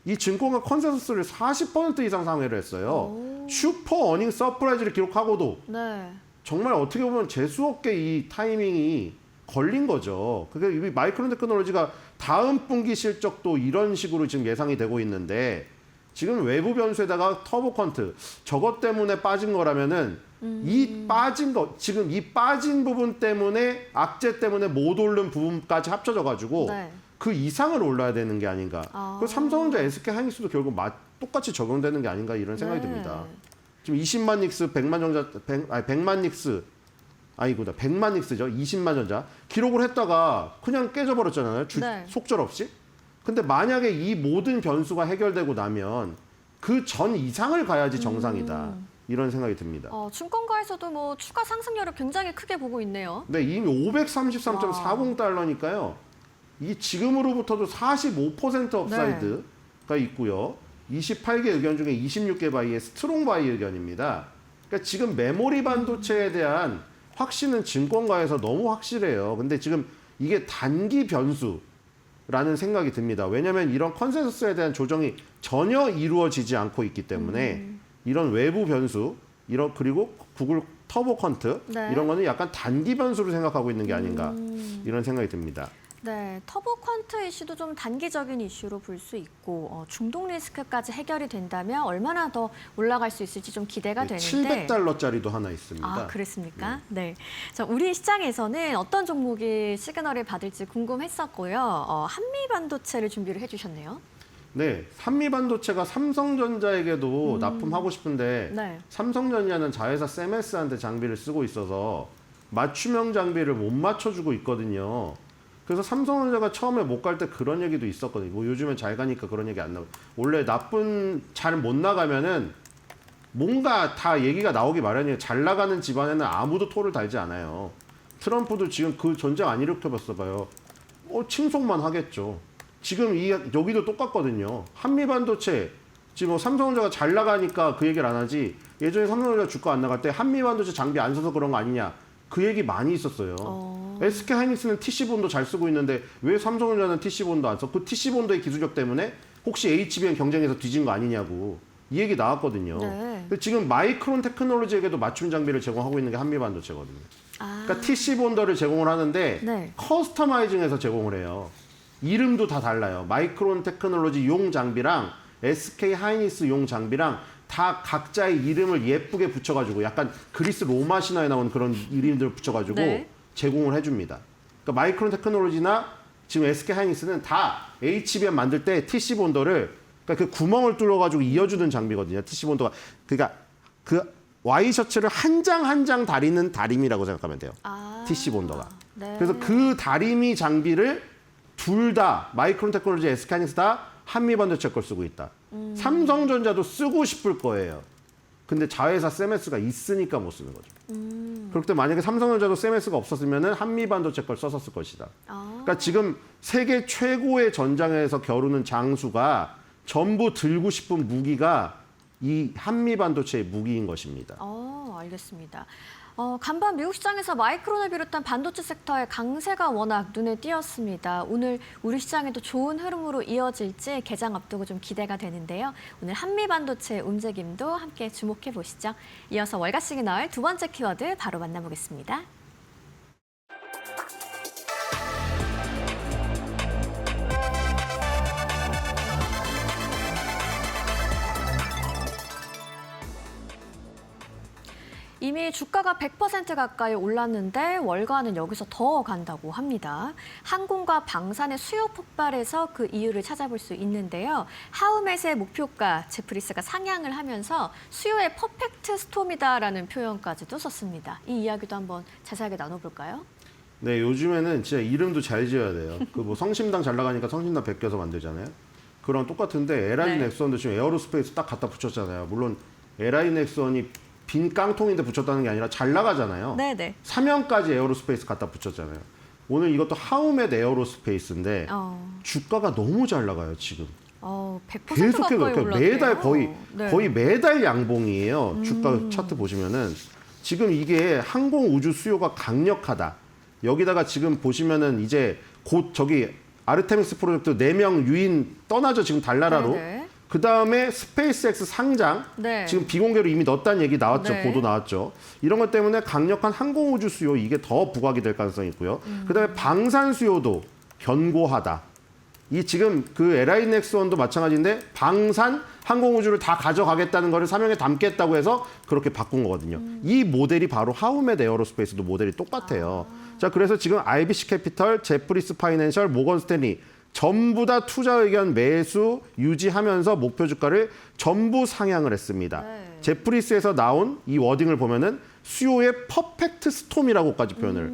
이 증권가 컨센서스를 40% 이상 상회를 했어요. 슈퍼 어닝 서프라이즈를 기록하고도 네. 정말 어떻게 보면 재수없게 이 타이밍이 걸린 거죠. 그게 마이크론 테크놀로지가 다음 분기 실적도 이런 식으로 지금 예상이 되고 있는데 지금 외부 변수에다가 터보 퀀트 저것 때문에 빠진 거라면은 이 빠진 거 지금 이 빠진 부분 때문에 악재 때문에 못 오른 부분까지 합쳐져 가지고 네. 그 이상을 올라야 되는 게 아닌가. 그 삼성전자, SK 하이닉스도 결국 똑같이 적용되는 게 아닌가 이런 생각이 네. 듭니다. 지금 20만 닉스, 100만 전자, 100만 닉스 아니구나 100만 닉스죠. 20만 전자 기록을 했다가 그냥 깨져버렸잖아요. 네. 속절없이. 근데 만약에 이 모든 변수가 해결되고 나면 그 전 이상을 가야지 정상이다. 이런 생각이 듭니다. 증권가에서도 뭐 추가 상승률을 굉장히 크게 보고 있네요. 네, 이미 533.40달러니까요. 이 지금으로부터도 45% 업사이드가 있고요. 28개 의견 중에 26개 바이의 스트롱 바이 의견입니다. 그러니까 지금 메모리 반도체에 대한 확신은 증권가에서 너무 확실해요. 근데 지금 이게 단기 변수라는 생각이 듭니다. 왜냐하면 이런 컨센서스에 대한 조정이 전혀 이루어지지 않고 있기 때문에 이런 외부 변수, 그리고 구글 터보 퀀트 네. 이런 거는 약간 단기 변수로 생각하고 있는 게 아닌가 이런 생각이 듭니다. 네, 터보 퀀트 이슈도 좀 단기적인 이슈로 볼 수 있고 중동 리스크까지 해결이 된다면 얼마나 더 올라갈 수 있을지 좀 기대가 되는데 700달러짜리도 하나 있습니다. 아, 그랬습니까? 네. 자, 우리 시장에서는 어떤 종목이 시그널을 받을지 궁금했었고요. 한미 반도체를 준비를 해주셨네요. 네, 한미 반도체가 삼성전자에게도 납품하고 싶은데 네. 삼성전자는 자회사 세메스한테 장비를 쓰고 있어서 맞춤형 장비를 못 맞춰주고 있거든요. 그래서 삼성전자가 처음에 못 갈 때 그런 얘기도 있었거든요. 뭐 요즘엔 잘 가니까 그런 얘기 안 나오고 원래 잘 못 나가면은 뭔가 다 얘기가 나오기 마련이에요. 잘 나가는 집안에는 아무도 토를 달지 않아요. 트럼프도 지금 그 전쟁 안 일으켜봤어 봐요. 칭송만 하겠죠. 지금 여기도 똑같거든요. 한미 반도체 지금 삼성전자가 잘 나가니까 그 얘기를 안 하지. 예전에 삼성전자 주가 안 나갈 때 한미 반도체 장비 안 써서 그런 거 아니냐. 그 얘기 많이 있었어요. SK 하이닉스는 TC본도 잘 쓰고 있는데 왜 삼성전자는 TC본도 안 써? 그 TC본도의 기술력 때문에 혹시 HBM 경쟁에서 뒤진 거 아니냐고 이 얘기 나왔거든요. 네. 근데 지금 마이크론 테크놀로지에게도 맞춤 장비를 제공하고 있는 게 한미 반도체거든요. 그러니까 TC본더를 제공을 하는데 네. 커스터마이징해서 제공을 해요. 이름도 다 달라요. 마이크론 테크놀로지 용 장비랑 SK 하이닉스 용 장비랑 다 각자의 이름을 예쁘게 붙여가지고 약간 그리스 로마 신화에 나오는 그런 이름들을 붙여가지고 네. 제공을 해줍니다. 그러니까 마이크론 테크놀로지나 지금 SK 하이닉스는 다 HBM 만들 때 TC 본더를 그러니까 그 구멍을 뚫어가지고 이어주는 장비거든요. TC 본더가 그러니까 그 와이셔츠를 한 장 한 장 다리는 다림이라고 생각하면 돼요. TC 본더가. 네. 그래서 그 다리미 장비를 둘 다 마이크론 테크놀로지, SK 하이닉스 다 한미 반도체 걸 쓰고 있다. 삼성전자도 쓰고 싶을 거예요. 근데 자회사 세메스가 있으니까 못 쓰는 거죠. 그렇기 때문에 만약에 삼성전자도 세메스가 없었으면 한미 반도체 걸 썼을 것이다. 그러니까 지금 세계 최고의 전장에서 겨루는 장수가 전부 들고 싶은 무기가 이 한미 반도체의 무기인 것입니다. 알겠습니다. 간밤 미국 시장에서 마이크론을 비롯한 반도체 섹터의 강세가 워낙 눈에 띄었습니다. 오늘 우리 시장에도 좋은 흐름으로 이어질지 개장 앞두고 좀 기대가 되는데요. 오늘 한미 반도체 움직임도 함께 주목해 보시죠. 이어서 월가 시그널 두 번째 키워드 바로 만나보겠습니다. 이미 주가가 100% 가까이 올랐는데 월가는 여기서 더 간다고 합니다. 항공과 방산의 수요 폭발에서 그 이유를 찾아볼 수 있는데요. 하우멧의 목표가 제프리스가 상향을 하면서 수요의 퍼펙트 스톰이다라는 표현까지도 썼습니다. 이 이야기도 한번 자세하게 나눠볼까요? 네, 요즘에는 진짜 이름도 잘 지어야 돼요. 그 뭐 성심당 잘 나가니까 성심당 베껴서 만들잖아요. 그랑 똑같은데 LI 네. 넥슨도 지금 에어로스페이스 딱 갖다 붙였잖아요. 물론 LI 넥슨이 빈 깡통인데 붙였다는 게 아니라 잘 나가잖아요. 네네. 사면까지 에어로스페이스 갖다 붙였잖아요. 오늘 이것도 하우멧 에어로스페이스인데 주가가 너무 잘 나가요 지금. 100% 계속해서 가까이 그러니까 올랐대요. 매달 네. 거의 매달 양봉이에요. 주가 차트 보시면은 지금 이게 항공 우주 수요가 강력하다. 여기다가 지금 보시면은 이제 곧 저기 아르테미스 프로젝트 4명 유인 떠나죠 지금 달나라로. 네네. 그 다음에 스페이스X 상장, 네. 지금 비공개로 이미 넣었다는 얘기 나왔죠. 네. 보도 나왔죠. 이런 것 때문에 강력한 항공우주 수요 이게 더 부각이 될 가능성이 있고요. 그 다음에 방산 수요도 견고하다. 이 지금 그 LI 넥스원도 마찬가지인데 방산 항공우주를 다 가져가겠다는 거를 사명에 담겠다고 해서 그렇게 바꾼 거거든요. 이 모델이 바로 하우멧 에어로스페이스도 모델이 똑같아요. 자, 그래서 지금 IBC 캐피털, 제프리스 파이낸셜, 모건 스탠리 전부 다 투자 의견 매수 유지하면서 목표 주가를 전부 상향을 했습니다. 네. 제프리스에서 나온 이 워딩을 보면은 수요의 퍼펙트 스톰이라고까지 표현을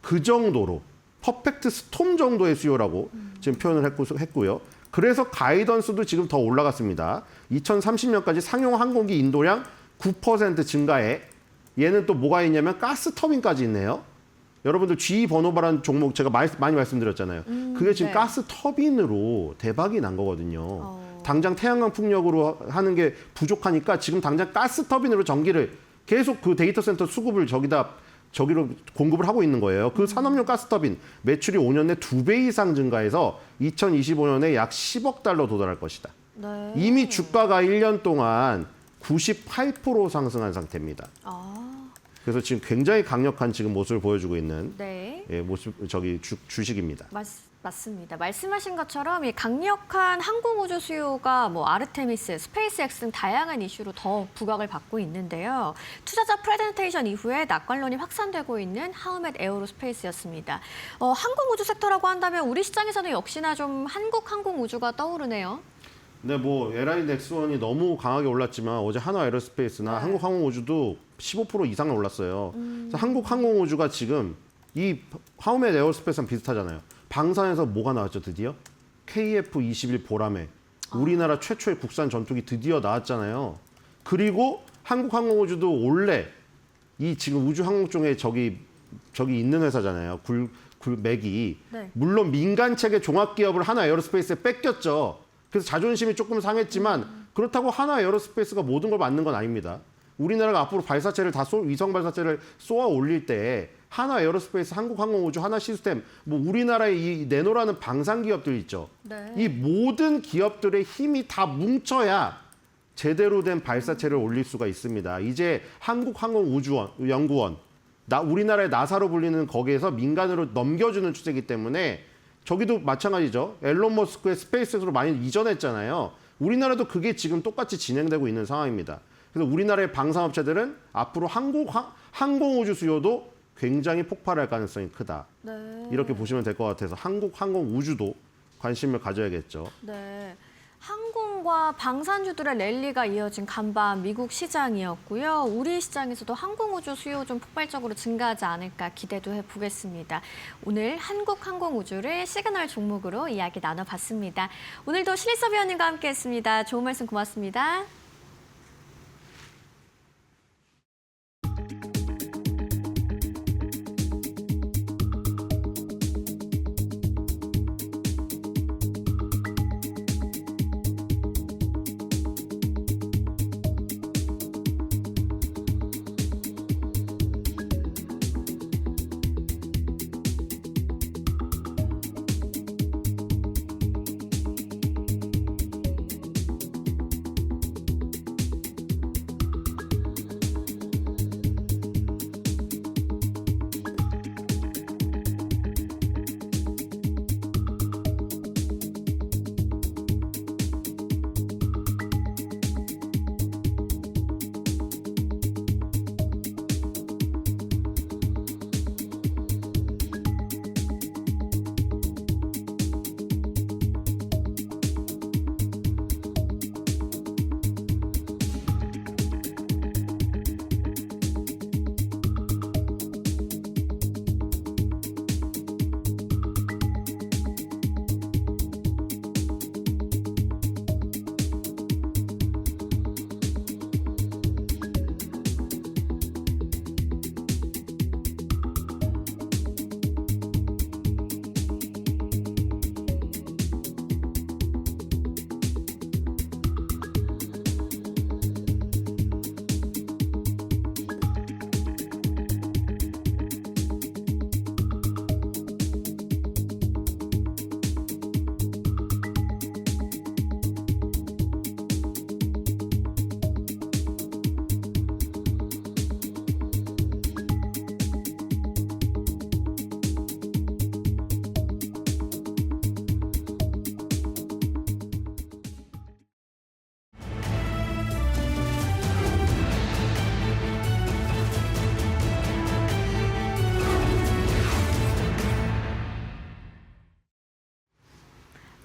그 정도로 퍼펙트 스톰 정도의 수요라고 지금 표현을 했고요. 그래서 가이던스도 지금 더 올라갔습니다. 2030년까지 상용 항공기 인도량 9% 증가에 얘는 또 뭐가 있냐면 가스 터빈까지 있네요. 여러분들 GE 버노바라는 종목 제가 많이 말씀드렸잖아요. 그게 지금 네. 가스 터빈으로 대박이 난 거거든요. 당장 태양광 풍력으로 하는 게 부족하니까 지금 당장 가스 터빈으로 전기를 계속 그 데이터 센터 수급을 저기로 공급을 하고 있는 거예요. 그 산업용 가스터빈 매출이 5년 내 2배 이상 증가해서 2025년에 약 10억 달러 도달할 것이다. 네. 이미 주가가 1년 동안 98% 상승한 상태입니다. 그래서 지금 굉장히 강력한 지금 모습을 보여주고 있는 네. 주식입니다. 맞습니다. 말씀하신 것처럼 이 강력한 항공우주 수요가 뭐 아르테미스, 스페이스X 등 다양한 이슈로 더 부각을 받고 있는데요. 투자자 프레젠테이션 이후에 낙관론이 확산되고 있는 하우멧 에어로스페이스였습니다. 항공우주 섹터라고 한다면 우리 시장에서는 역시나 좀 한국 항공우주가 떠오르네요. 네, 뭐 LI 넥스원이 너무 강하게 올랐지만 어제 한화 에어로스페이스나 한국 항공우주도 15% 이상을 올랐어요. 그래서 한국 항공우주가 지금 이 하우멧 에어로스페이스랑 비슷하잖아요. 방산에서 뭐가 나왔죠, 드디어? KF-21 보라매. 우리나라 최초의 국산 전투기 드디어 나왔잖아요. 그리고 한국 항공우주도 원래 이 지금 우주 항공 쪽에 저기 있는 회사잖아요. 맥이. 네. 물론 민간 체계 종합 기업을 하나 에어로스페이스에 뺏겼죠. 그래서 자존심이 조금 상했지만 그렇다고 하나 에어로스페이스가 모든 걸 맡는 건 아닙니다. 우리나라가 앞으로 발사체를 위성 발사체를 쏘아 올릴 때 하나 에어로스페이스, 한국항공우주, 하나 시스템, 뭐 우리나라의 이 내노라는 방산 기업들 있죠. 네. 이 모든 기업들의 힘이 다 뭉쳐야 제대로 된 발사체를 올릴 수가 있습니다. 이제 한국항공우주연구원, 우리나라의 나사로 불리는 거기에서 민간으로 넘겨주는 추세이기 때문에 저기도 마찬가지죠. 앨런 머스크의 스페이스X로 많이 이전했잖아요. 우리나라도 그게 지금 똑같이 진행되고 있는 상황입니다. 그래서 우리나라의 방산업체들은 앞으로 항공우주 수요도 굉장히 폭발할 가능성이 크다. 네. 이렇게 보시면 될 것 같아서 한국 항공우주도 관심을 가져야겠죠. 네. 항공과 방산주들의 랠리가 이어진 간밤 미국 시장이었고요. 우리 시장에서도 항공우주 수요 좀 폭발적으로 증가하지 않을까 기대도 해보겠습니다. 오늘 한국항공우주를 시그널 종목으로 이야기 나눠봤습니다. 오늘도 신일섭 위원님과 함께했습니다. 좋은 말씀 고맙습니다.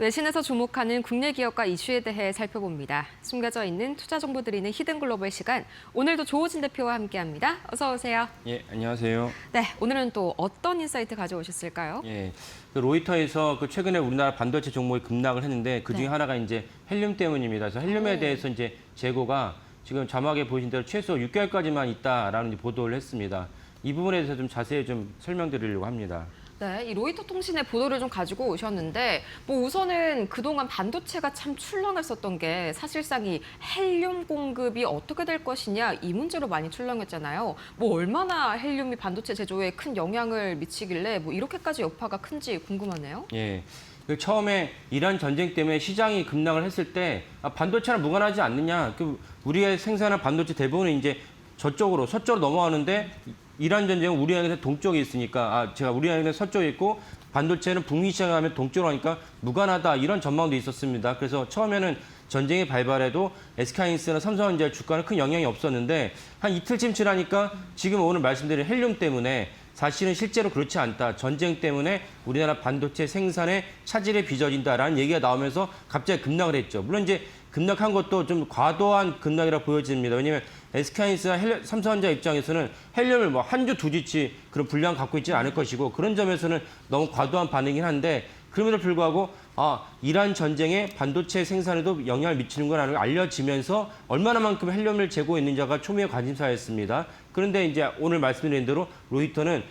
외신에서 주목하는 국내 기업과 이슈에 대해 살펴봅니다. 숨겨져 있는 투자 정보 드리는 히든 글로벌 시간. 오늘도 조호진 대표와 함께합니다. 어서 오세요. 예, 안녕하세요. 네, 오늘은 또 어떤 인사이트 가져오셨을까요? 예, 그 로이터에서 최근에 우리나라 반도체 종목이 급락을 했는데 그 중에 네. 하나가 이제 헬륨 때문입니다. 그래서 헬륨에 대해서 이제 재고가 지금 자막에 보신 대로 최소 6개월까지만 있다라는 보도를 했습니다. 이 부분에 대해서 좀 자세히 좀 설명드리려고 합니다. 네, 이 로이터 통신의 보도를 좀 가지고 오셨는데 우선은 그동안 반도체가 참 출렁했었던 게 사실상 이 헬륨 공급이 어떻게 될 것이냐 이 문제로 많이 출렁했잖아요. 얼마나 헬륨이 반도체 제조에 큰 영향을 미치길래 이렇게까지 여파가 큰지 궁금하네요. 예. 처음에 이란 전쟁 때문에 시장이 급락을 했을 때 반도체랑 무관하지 않느냐. 우리의 생산한 반도체 대부분은 이제 저쪽으로 서쪽으로 넘어가는데 이란 전쟁은 우리나라에서 동쪽에 있으니까 제가 우리나라에는 서쪽에 있고 반도체는 북미 시장에 가면 동쪽으로 하니까 무관하다 이런 전망도 있었습니다. 그래서 처음에는 전쟁이 발발해도 SK하이닉스나 삼성전자 주가는 큰 영향이 없었는데 한 이틀쯤 지나니까 지금 오늘 말씀드린 헬륨 때문에 사실은 실제로 그렇지 않다. 전쟁 때문에 우리나라 반도체 생산에 차질이 빚어진다라는 얘기가 나오면서 갑자기 급락을 했죠. 물론 이제 급락한 것도 좀 과도한 급락이라 보여집니다. 왜냐하면 SK하이닉스나 삼성전자 입장에서는 헬륨을 한 주, 두 주치 그런 분량 갖고 있지는 않을 것이고 그런 점에서는 너무 과도한 반응이긴 한데 그럼에도 불구하고 이란 전쟁에 반도체 생산에도 영향을 미치는 거라는 걸 알려지면서 얼마나만큼 헬륨을 제공했는지가 초미의 관심사였습니다. 그런데 이제 오늘 말씀드린 대로 로이터는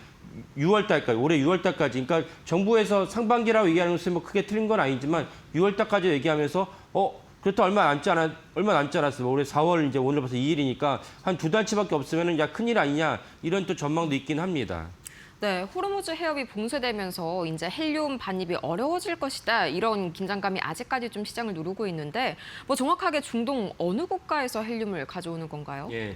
6월 달까지, 올해 6월 달까지, 그러니까 정부에서 상반기라고 얘기하는 것은 크게 틀린 건 아니지만 6월 달까지 얘기하면서 그렇다 얼마 남지 않았어요. 올해 4월 이제 오늘 벌써 2일이니까 한 2달치밖에 없으면 야 큰일 아니냐 이런 또 전망도 있긴 합니다. 네, 호르무즈 해협이 봉쇄되면서 이제 헬륨 반입이 어려워질 것이다 이런 긴장감이 아직까지 좀 시장을 누르고 있는데 정확하게 중동 어느 국가에서 헬륨을 가져오는 건가요? 예.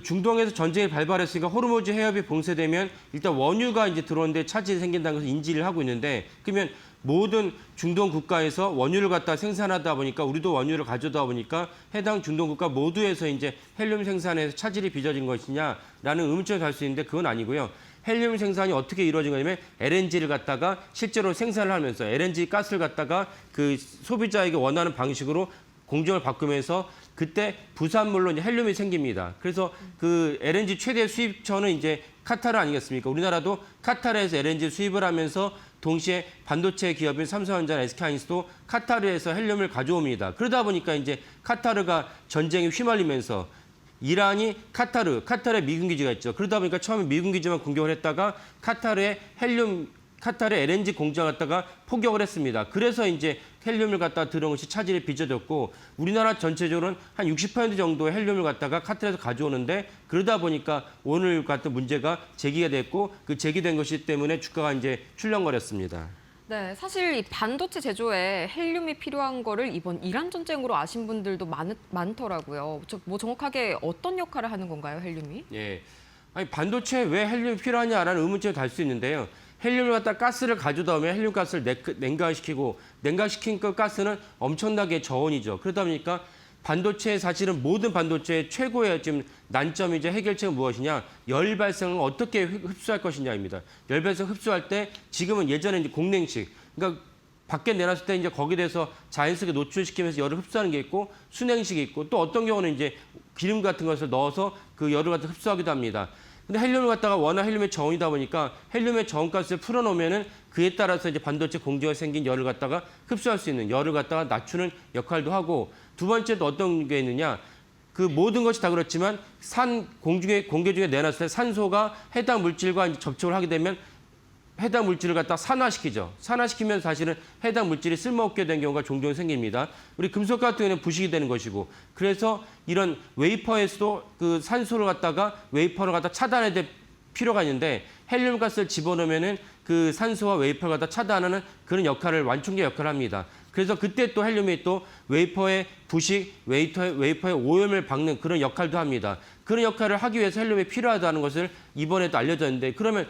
중동에서 전쟁이 발발했으니까 호르무즈 해협이 봉쇄되면 일단 원유가 이제 들어오는데 차질이 생긴다는 것을 인지를 하고 있는데 그러면 모든 중동 국가에서 원유를 갖다 생산하다 보니까 우리도 원유를 가져다 보니까 해당 중동 국가 모두에서 이제 헬륨 생산에서 차질이 빚어진 것이냐라는 의문점을 달 수 있는데 그건 아니고요. 헬륨 생산이 어떻게 이루어진 거냐면 LNG를 갖다가 실제로 생산을 하면서 LNG 가스를 갖다가 그 소비자에게 원하는 방식으로 공정을 바꾸면서 그때 부산물로 이제 헬륨이 생깁니다. 그래서 그 LNG 최대 수입처는 이제 카타르 아니겠습니까? 우리나라도 카타르에서 LNG 수입을 하면서 동시에 반도체 기업인 삼성전자나 SK하이닉스도 카타르에서 헬륨을 가져옵니다. 그러다 보니까 이제 카타르가 전쟁에 휘말리면서 이란이 카타르에 미군 기지가 있죠. 그러다 보니까 처음에 미군 기지만 공격을 했다가 카타르의 LNG 공장을 갖다가 포격을 했습니다. 그래서 이제 헬륨을 갖다가 들어온 것이 차질이 빚어졌고 우리나라 전체적으로는 한 60% 정도의 헬륨을 갖다가 카타르에서 가져오는데 그러다 보니까 오늘 같은 문제가 제기가 됐고 그 제기된 것이 때문에 주가가 이제 출렁거렸습니다. 네, 사실 이 반도체 제조에 헬륨이 필요한 거를 이번 이란 전쟁으로 아신 분들도 많더라고요. 정확하게 어떤 역할을 하는 건가요, 헬륨이? 예. 아니 반도체에 왜 헬륨이 필요하냐라는 의문점을 달 수 있는데요. 헬륨을 갖다 가스를 가져다 오면 헬륨 가스를 냉각시키고 냉각시킨 그 가스는 엄청나게 저온이죠. 그러다 보니까 반도체 사실은 모든 반도체의 최고의 지금 난점이자 해결책은 무엇이냐? 열 발생을 어떻게 흡수할 것이냐입니다. 열 발생 흡수할 때 지금은 예전에 이제 공냉식, 그러니까 밖에 내놨을 때 이제 거기에 대해서 자연스럽게 노출시키면서 열을 흡수하는 게 있고 순행식이 있고 또 어떤 경우는 이제 기름 같은 것을 넣어서 그 열을 갖다 흡수하기도 합니다. 근데 헬륨을 갖다가 워낙 헬륨의 저온이다 보니까 헬륨의 저온가스를 풀어놓으면은 그에 따라서 이제 반도체 공정에 생긴 열을 갖다가 흡수할 수 있는 열을 갖다가 낮추는 역할도 하고 두 번째도 어떤 게 있느냐 그 모든 것이 다 그렇지만 공기 중에 내놨을 때 산소가 해당 물질과 이제 접촉을 하게 되면 해당 물질을 갖다 산화시키죠. 산화시키면 사실은 해당 물질이 쓸모없게 된 경우가 종종 생깁니다. 우리 금속 같은 경우는 부식이 되는 것이고 그래서 이런 웨이퍼에서도 그 산소를 갖다가 웨이퍼를 갖다 차단해야 될 필요가 있는데 헬륨 가스를 집어넣으면은 그 산소와 웨이퍼를 갖다 차단하는 그런 역할을 완충제 역할을 합니다. 그래서 그때 또 헬륨이 또 웨이퍼의 부식, 웨이퍼의 오염을 막는 그런 역할도 합니다. 그런 역할을 하기 위해서 헬륨이 필요하다는 것을 이번에도 알려졌는데 그러면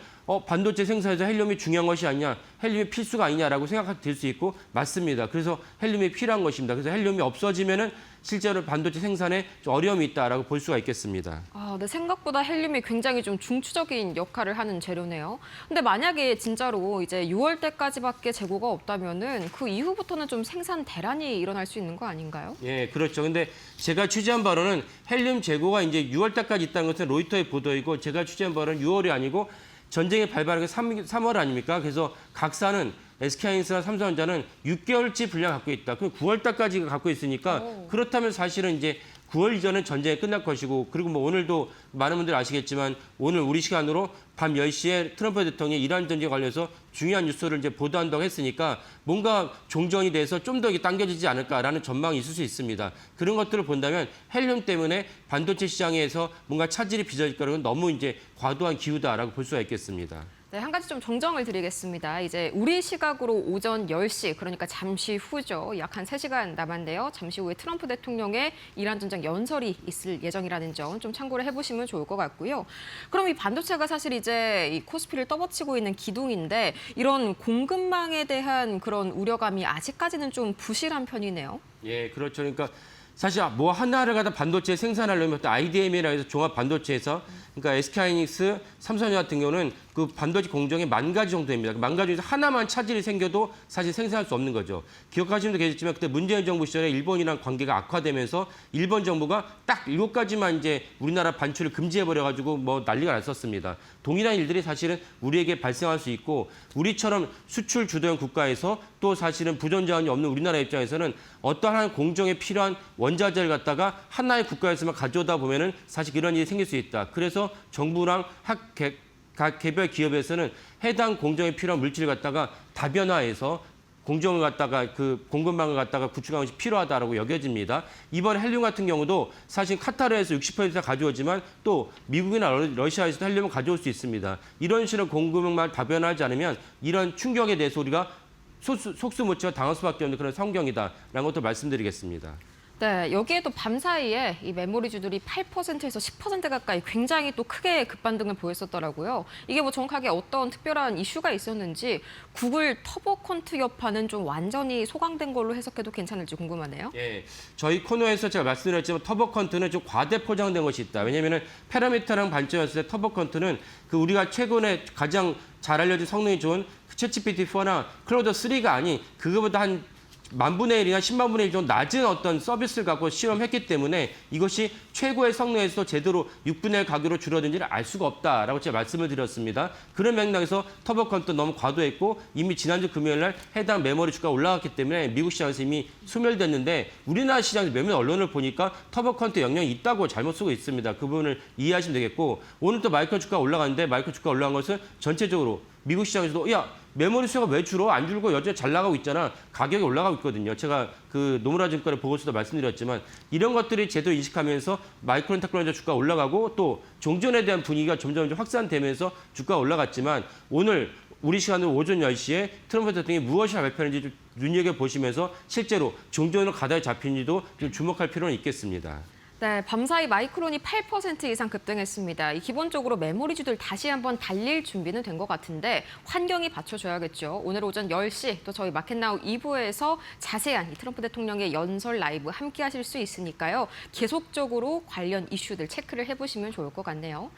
반도체 생산에서 헬륨이 중요한 것이 아니냐, 헬륨이 필수가 아니냐라고 생각될 수 있고 맞습니다. 그래서 헬륨이 필요한 것입니다. 그래서 헬륨이 없어지면은 실제로 반도체 생산에 좀 어려움이 있다라고 볼 수가 있겠습니다. 네, 생각보다 헬륨이 굉장히 좀 중추적인 역할을 하는 재료네요. 근데 만약에 진짜로 이제 6월 때까지밖에 재고가 없다면은 그 이후부터는 좀 생산 대란이 일어날 수 있는 거 아닌가요? 예, 그렇죠. 근데 제가 취재한 바로는 헬륨 재고가 이제 6월 달까지 있다는 것은 로이터의 보도이고 제가 취재한 바로는 6월이 아니고 전쟁이 발발한 게 3월 아닙니까? 그래서 각사는 SK하이닉스나 삼성전자는 6개월치 분량 갖고 있다. 그럼 9월 달까지 갖고 있으니까 그렇다면 사실은 이제 9월 이전은 전쟁이 끝날 것이고 그리고 뭐 오늘도 많은 분들 아시겠지만 오늘 우리 시간으로 밤 10시에 트럼프 대통령이 이란 전쟁에 관련해서 중요한 뉴스를 이제 보도한다고 했으니까 뭔가 종전이 돼서 좀 더 당겨지지 않을까라는 전망이 있을 수 있습니다. 그런 것들을 본다면 헬륨 때문에 반도체 시장에서 뭔가 차질이 빚어질 거라는 너무 이제 과도한 기우다라고 볼 수가 있겠습니다. 네, 한 가지 좀 정정을 드리겠습니다. 이제 우리 시각으로 오전 10시, 그러니까 잠시 후죠. 약 한 3시간 남았는데요. 잠시 후에 트럼프 대통령의 이란 전쟁 연설이 있을 예정이라는 점 좀 참고를 해보시면 좋을 것 같고요. 그럼 이 반도체가 사실 이제 이 코스피를 떠받치고 있는 기둥인데 이런 공급망에 대한 그런 우려감이 아직까지는 좀 부실한 편이네요. 예, 그렇죠. 그러니까 사실 뭐 하나를 갖다 반도체 생산하려면 또 IDM이라 해서 종합 반도체에서 그러니까 SK하이닉스, 삼성전자 같은 경우는 그 반도체 공정이 10,000가지 정도 됩니다. 10,000가지 중에서 하나만 차질이 생겨도 사실 생산할 수 없는 거죠. 기억하시는 분도 계시지만 그때 문재인 정부 시절에 일본이랑 관계가 악화되면서 일본 정부가 딱 7가지만 이제 우리나라 반출을 금지해버려가지고 뭐 난리가 났었습니다. 동일한 일들이 사실은 우리에게 발생할 수 있고 우리처럼 수출 주도형 국가에서 또 사실은 부전자원이 없는 우리나라 입장에서는 어떠한 공정에 필요한 원자재를 갖다가 하나의 국가에서만 가져오다 보면은 사실 이런 일이 생길 수 있다. 그래서 정부랑 각 개별 기업에서는 해당 공정에 필요한 물질을 갖다가 다변화해서 공정을 갖다가 그 공급망을 갖다가 구축하는 것이 필요하다라고 여겨집니다. 이번 헬륨 같은 경우도 사실 카타르에서 60% 가져오지만 또 미국이나 러시아에서도 헬륨을 가져올 수 있습니다. 이런 식으로 공급망을 다변화하지 않으면 이런 충격에 대해서 우리가 속수무책을 당할 수밖에 없는 그런 성경이다라는 것도 말씀드리겠습니다. 네, 여기에도 밤사이에 이 메모리주들이 8%에서 10% 가까이 굉장히 또 크게 급반등을 보였었더라고요. 이게 뭐 정확하게 어떤 특별한 이슈가 있었는지 구글 터보컨트 여파는 좀 완전히 소강된 걸로 해석해도 괜찮을지 궁금하네요. 예, 저희 코너에서 제가 말씀드렸지만 터보컨트는 좀 과대 포장된 것이 있다. 왜냐하면 패러미터랑 반점이었을 때 터보컨트는 그 우리가 최근에 가장 잘 알려진 성능이 좋은 챗GPT-4나 클로드 3가 아닌 그거보다 한 10,000분의 1이나 100,000분의 1 정도 낮은 어떤 서비스를 갖고 실험했기 때문에 이것이 최고의 성능에서 제대로 6분의 1 가격으로 줄어든지를 알 수가 없다라고 제가 말씀을 드렸습니다. 그런 맥락에서 터보컨트 너무 과도했고 이미 지난주 금요일 날 해당 메모리 주가가 올라갔기 때문에 미국 시장에서 이미 소멸됐는데 우리나라 시장 몇몇 언론을 보니까 터보컨트 영향이 있다고 잘못 쓰고 있습니다. 그 부분을 이해하시면 되겠고 오늘 또 마이크론 주가가 올라갔는데 마이크론 주가가 올라간 것은 전체적으로 미국 시장에서도 메모리 수요가 왜 줄어? 안 줄고 여전히 잘 나가고 있잖아. 가격이 올라가고 있거든요. 제가 그 노무라 증권의 보고서도 말씀드렸지만 이런 것들이 제대로 인식하면서 마이크론 테크놀로지 주가가 올라가고 또 종전에 대한 분위기가 점점 확산되면서 주가가 올라갔지만 오늘 우리 시간으로 오전 10시에 트럼프 대통령이 무엇이 발표하는지 좀 눈여겨보시면서 실제로 종전으로 가다에 잡힌지도 좀 주목할 필요는 있겠습니다. 네, 밤사이 마이크론이 8% 이상 급등했습니다. 이 기본적으로 메모리주들 다시 한번 달릴 준비는 된 것 같은데 환경이 받쳐줘야겠죠. 오늘 오전 10시 또 저희 마켓나우 2부에서 자세한 이 트럼프 대통령의 연설 라이브 함께 하실 수 있으니까요. 계속적으로 관련 이슈들 체크를 해보시면 좋을 것 같네요.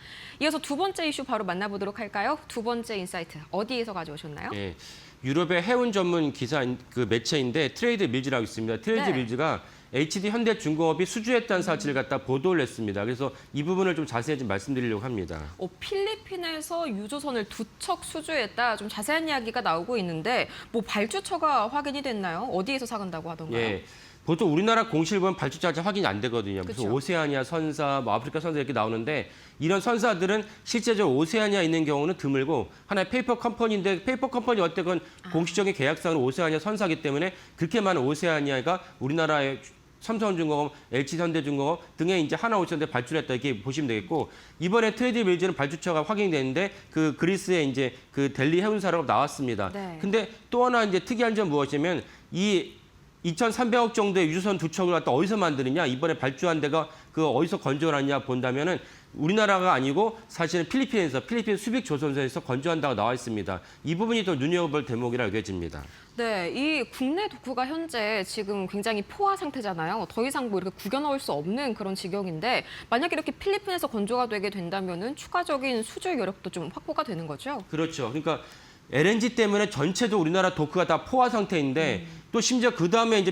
이어서 두 번째 이슈 바로 만나보도록 할까요? 두 번째 인사이트 어디에서 가져오셨나요? 예, 유럽의 해운 전문 기사 그 매체인데 트레이드 밀즈라고 있습니다. 트레이드 네. 밀즈가 HD 현대중공업이 수주했다는 사실을 갖다 보도를 했습니다. 그래서 이 부분을 좀 자세히 좀 말씀드리려고 합니다. 필리핀에서 유조선을 2척 수주했다. 좀 자세한 이야기가 나오고 있는데 뭐 발주처가 확인이 됐나요? 어디에서 사간다고 하던가요? 예. 보통 우리나라 공시를 보면 발주자가 확인이 안 되거든요. 무슨 그쵸. 오세아니아 선사, 뭐 아프리카 선사 이렇게 나오는데 이런 선사들은 실제적으로 오세아니아 있는 경우는 드물고 하나의 페이퍼 컴퍼니인데 페이퍼 컴퍼니 어쨌건 공식적인 계약상으로 오세아니아 선사기 때문에 그렇게 많은 오세아니아가 우리나라의 삼성전자공업, LG현대중공업 등의 이제 하나오션대 발주했다 이렇게 보시면 되겠고 이번에 트레이드 밀즈는 발주처가 확인이 됐는데 그 그리스의 이제 그 델리 해운사라고 나왔습니다. 네. 근데 또 하나 이제 특이한 점 무엇이냐면 이 2,300억 정도의 유조선 두 척을 갖다 어디서 만드느냐, 이번에 발주한 데가 그 어디서 건조하느냐 본다면은 우리나라가 아니고 사실은 필리핀 수빅 조선소에서 건조한다고 나와 있습니다. 이 부분이 더 눈여겨볼 대목이라 여겨집니다. 네, 이 국내 독후가 현재 지금 굉장히 포화 상태잖아요. 더 이상 뭐 이렇게 구겨 넣을 수 없는 그런 지경인데 만약에 이렇게 필리핀에서 건조가 되게 된다면은 추가적인 수주 여력도 좀 확보가 되는 거죠? 그렇죠. 그러니까 LNG 때문에 전체도 우리나라 도크가 다 포화 상태인데 또 심지어 그 다음에 이제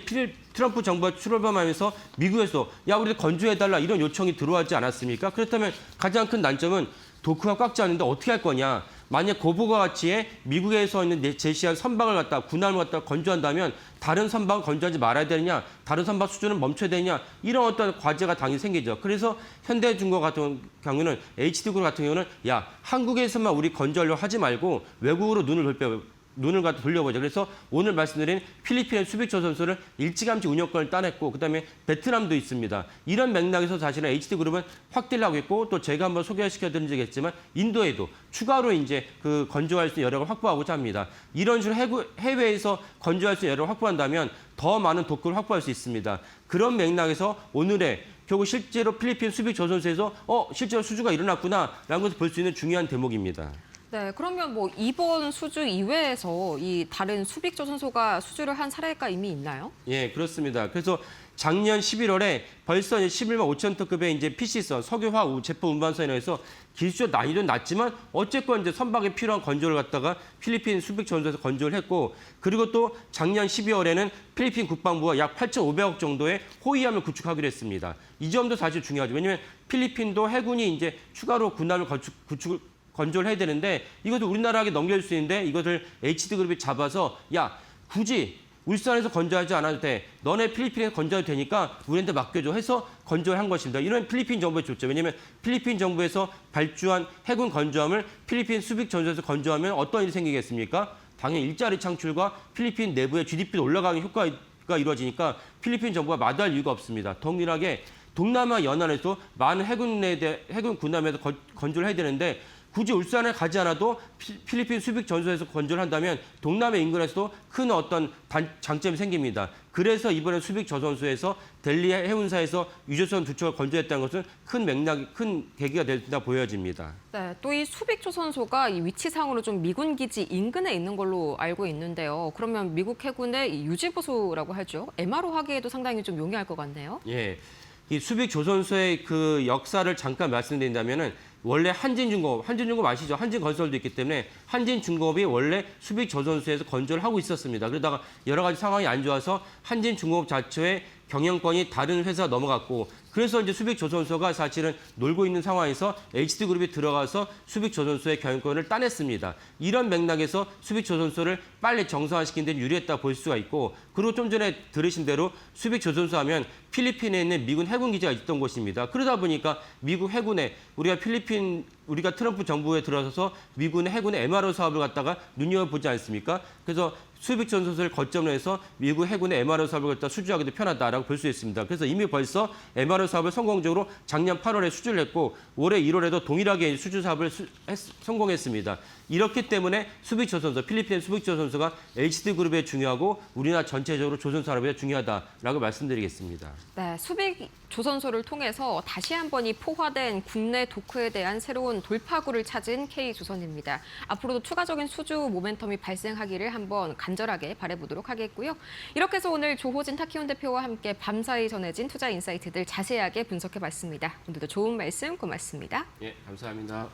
트럼프 정부가 출범하면서 미국에서 야 우리 건조해달라 이런 요청이 들어왔지 않았습니까? 그렇다면 가장 큰 난점은 도크가 꽉 차는데 어떻게 할 거냐? 만약 고부가 가치에 미국에서 있는 제시한 선박을 갖다 군함을 갖다 건조한다면 다른 선박은 건조하지 말아야 되느냐, 다른 선박 수준은 멈춰야 되느냐 이런 어떤 과제가 당연히 생기죠. 그래서 현대중공 같은 경우는 HD그룹 같은 경우는 야 한국에서만 우리 건조하려고 하지 말고 외국으로 눈을 갖다 돌려보자. 그래서 오늘 말씀드린 필리핀의 수빅조선소를 일찌감치 운영권을 따냈고 그다음에 베트남도 있습니다. 이런 맥락에서 사실은 HD그룹은 확대를 하고 있고 또 제가 한번 소개시켜드린 적이 있지만 인도에도 추가로 이제 그 건조할 수 있는 여력을 확보하고자 합니다. 이런 식으로 해외에서 건조할 수 있는 여력을 확보한다면 더 많은 도크를 확보할 수 있습니다. 그런 맥락에서 오늘의 결국 실제로 필리핀 수빅조선소에서 실제로 수주가 일어났구나라는 것을 볼 수 있는 중요한 대목입니다. 네, 그러면 뭐 이번 수주 이외에서 이 다른 수빅 조선소가 수주를 한 사례가 이미 있나요? 예, 그렇습니다. 그래서 작년 11월에 벌써 11만 5천 톤급의 이제 PC선, 석유화학 제품 운반선에서 기술적 난이도는 낮지만 어쨌건 이제 선박에 필요한 건조를 갖다가 필리핀 수빅 조선소에서 건조를 했고 그리고 또 작년 12월에는 필리핀 국방부가 약 8,500억 정도의 호위함을 구축하기로 했습니다. 이 점도 사실 중요하죠. 왜냐하면 필리핀도 해군이 이제 추가로 군함을 건조를 해야 되는데 이것도 우리나라에게 넘겨줄 수 있는데 이것을 HD그룹이 잡아서 야 굳이 울산에서 건조하지 않아도 돼. 너네 필리핀에서 건조해도 되니까 우리한테 맡겨줘 해서 건조를 한 것입니다. 이런 필리핀 정부에 좋죠. 왜냐하면 필리핀 정부에서 발주한 해군 건조함을 필리핀 수빅 전소에서 건조하면 어떤 일이 생기겠습니까? 당연히 일자리 창출과 필리핀 내부의 GDP도 올라가는 효과가 이루어지니까 필리핀 정부가 마다할 이유가 없습니다. 동일하게 동남아 연안에서 많은 해군 군함에서 건조를 해야 되는데 굳이 울산에 가지 않아도 필리핀 수빅 전소에서 건조를 한다면 동남아 인근에서도 큰 어떤 장점이 생깁니다. 그래서 이번에 수빅 조선소에서 델리 해운사에서 유조선 두 척을 건조했다는 것은 큰 계기가 된다 보여집니다. 네, 또 이 수빅 조선소가 이 위치상으로 좀 미군 기지 인근에 있는 걸로 알고 있는데요. 그러면 미국 해군의 이 유지보수라고 하죠. MRO 하기에도 상당히 좀 용이할 것 같네요. 예, 이 수빅 조선소의 그 역사를 잠깐 말씀드린다면은 원래 한진중공업 아시죠? 한진건설도 있기 때문에 한진중공업이 원래 수빅 조선소에서 건조를 하고 있었습니다. 그러다가 여러 가지 상황이 안 좋아서 한진중공업 자체의 경영권이 다른 회사가 넘어갔고 그래서 이제 수빅조선소가 사실은 놀고 있는 상황에서 HD그룹이 들어가서 수빅조선소의 경영권을 따냈습니다. 이런 맥락에서 수빅조선소를 빨리 정상화시키는 데 유리했다 볼 수가 있고 그리고 좀 전에 들으신 대로 수빅조선소 하면 필리핀에 있는 미군 해군 기지가 있던 곳입니다. 그러다 보니까 미국 해군에 우리가 트럼프 정부에 들어서서 미군의 해군의 MRO 사업을 갖다가 눈여겨보지 않습니까? 그래서 수빅 전소소를 거점으로 해서 미국 해군의 MRO 사업을 갖다 수주하기도 편하다라고 볼 수 있습니다. 그래서 이미 벌써 MRO 사업을 성공적으로 작년 8월에 수주를 했고 올해 1월에도 동일하게 수주 사업을 성공했습니다. 이렇기 때문에 수빅 조선소, 필리핀 수빅 조선소가 HD그룹에 중요하고 우리나라 전체적으로 조선 산업에 중요하다라고 말씀드리겠습니다. 네, 수빅 조선소를 통해서 다시 한번 이 포화된 국내 도크에 대한 새로운 돌파구를 찾은 K조선입니다. 앞으로도 추가적인 수주 모멘텀이 발생하기를 한번 간절하게 바라보도록 하겠고요. 이렇게 해서 오늘 조호진 타키온 대표와 함께 밤사이 전해진 투자 인사이트들 자세하게 분석해봤습니다. 오늘도 좋은 말씀 고맙습니다. 예, 감사합니다.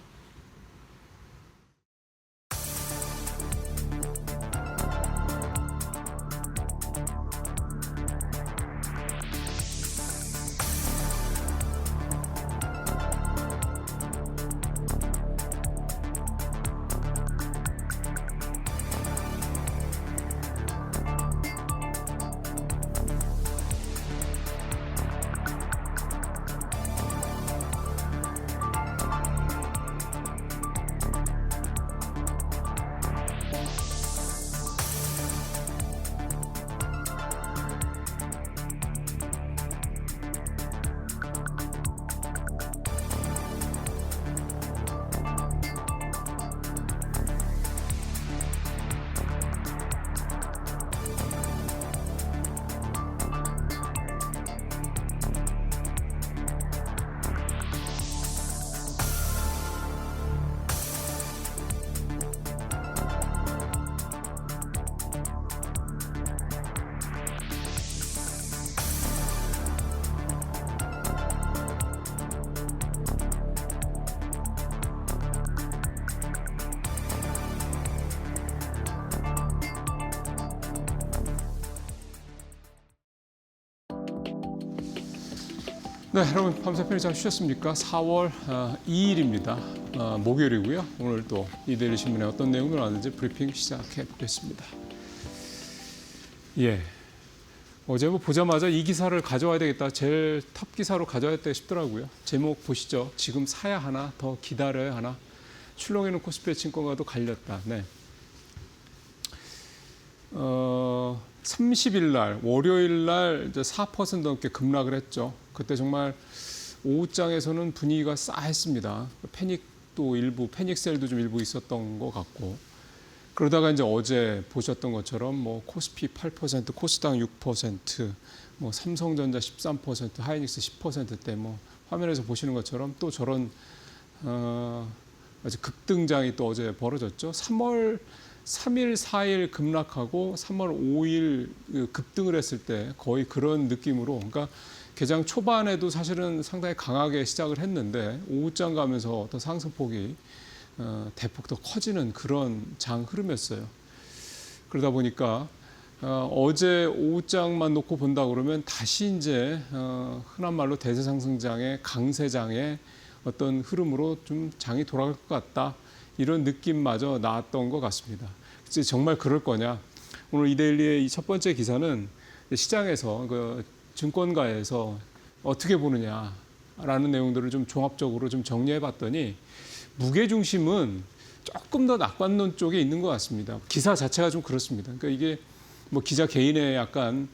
네, 여러분 밤새 편히 잘 쉬셨습니까? 4월 2일입니다. 목요일이고요. 오늘 또 이데일리 신문에 어떤 내용이 나왔는지 브리핑 시작해 보겠습니다. 예, 어제 뭐 보자마자 이 기사를 가져와야 되겠다. 제일 탑 기사로 가져와야 돼 싶더라고요. 제목 보시죠. 지금 사야 하나, 더 기다려야 하나. 출렁이는 코스피 증권가도 갈렸다. 네. 30일 날 월요일 날 이제 4% 넘게 급락을 했죠. 그때 정말 오후장에서는 분위기가 싸했습니다. 패닉도 일부 패닉셀도 좀 일부 있었던 것 같고 그러다가 이제 어제 보셨던 것처럼 뭐 코스피 8%, 코스닥 6%, 뭐 삼성전자 13%, 하이닉스 10%대 뭐 화면에서 보시는 것처럼 또 저런 아주 급등장이 또 어제 벌어졌죠. 3월 3일, 4일 급락하고 3월 5일 급등을 했을 때 거의 그런 느낌으로 그러니까 개장 초반에도 사실은 상당히 강하게 시작을 했는데 오후장 가면서 어떤 상승폭이 대폭 더 커지는 그런 장 흐름이었어요. 그러다 보니까 어제 오후장만 놓고 본다 그러면 다시 이제 흔한 말로 대세상승장의 강세장의 어떤 흐름으로 좀 장이 돌아갈 것 같다. 이런 느낌마저 나왔던 것 같습니다. 이제 정말 그럴 거냐? 오늘 이데일리의 이 첫 번째 기사는 시장에서 그 증권가에서 어떻게 보느냐라는 내용들을 좀 종합적으로 좀 정리해봤더니 무게 중심은 조금 더 낙관론 쪽에 있는 것 같습니다. 기사 자체가 좀 그렇습니다. 그러니까 이게 뭐 기자 개인의 약간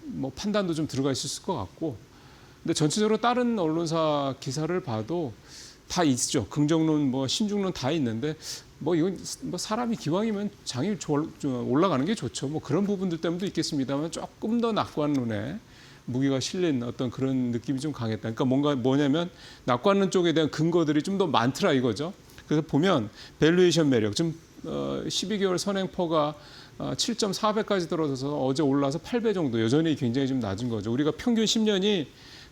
뭐 판단도 좀 들어가 있을 것 같고, 근데 전체적으로 다른 언론사 기사를 봐도 다 있죠. 긍정론, 뭐 신중론 다 있는데 뭐 이건 뭐 사람이 기왕이면 장이 올라가는 게 좋죠. 뭐 그런 부분들 때문도 있겠습니다만 조금 더 낙관론에 무게가 실린 어떤 그런 느낌이 좀 강했다. 그러니까 뭐냐면 낙관론 쪽에 대한 근거들이 좀 더 많더라 이거죠. 그래서 보면 밸류에이션 매력, 지금 12개월 선행퍼가 7.4배까지 떨어져서 어제 올라서 8배 정도 여전히 굉장히 좀 낮은 거죠. 우리가 평균 10년이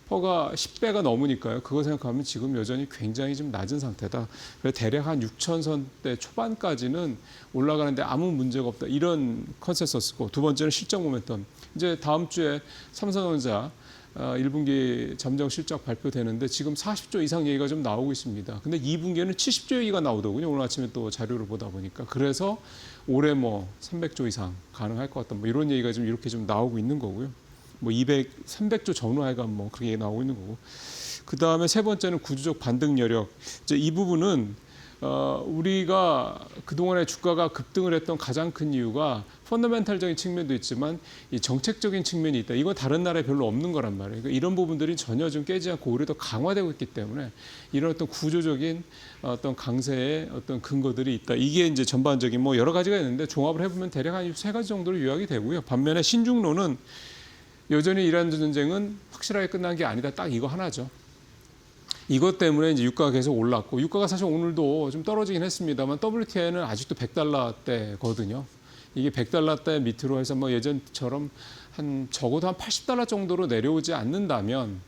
퍼가 10배가 넘으니까요. 그거 생각하면 지금 여전히 굉장히 좀 낮은 상태다. 그래서 대략 한 6,000선대 초반까지는 올라가는데 아무 문제가 없다. 이런 컨센서스고, 두 번째는 실적 모멘텀. 이제 다음 주에 삼성전자 1분기 잠정 실적 발표되는데 지금 40조 이상 얘기가 좀 나오고 있습니다. 근데 2분기에는 70조 얘기가 나오더군요. 오늘 아침에 또 자료를 보다 보니까. 그래서 올해 뭐 300조 이상 가능할 것 같다. 뭐 이런 얘기가 좀 이렇게 좀 나오고 있는 거고요. 뭐 300조 전후하여간 뭐 그렇게 나오고 있는 거고. 그 다음에 세 번째는 구조적 반등 여력. 이제 이 부분은 우리가 그동안에 주가가 급등을 했던 가장 큰 이유가 펀더멘탈적인 측면도 있지만 이 정책적인 측면이 있다. 이건 다른 나라에 별로 없는 거란 말이에요. 그러니까 이런 부분들이 전혀 좀 깨지 않고 오히려 더 강화되고 있기 때문에 이런 어떤 구조적인 어떤 강세의 어떤 근거들이 있다. 이게 이제 전반적인 뭐 여러 가지가 있는데 종합을 해보면 대략 한 세 가지 정도로 요약이 되고요. 반면에 신중론은 여전히 이란 전쟁은 확실하게 끝난 게 아니다. 딱 이거 하나죠. 이것 때문에 이제 유가가 계속 올랐고, 유가가 사실 오늘도 좀 떨어지긴 했습니다만 WTI는 아직도 100달러대거든요. 이게 100달러대 밑으로 해서 뭐 예전처럼 적어도 한 80달러 정도로 내려오지 않는다면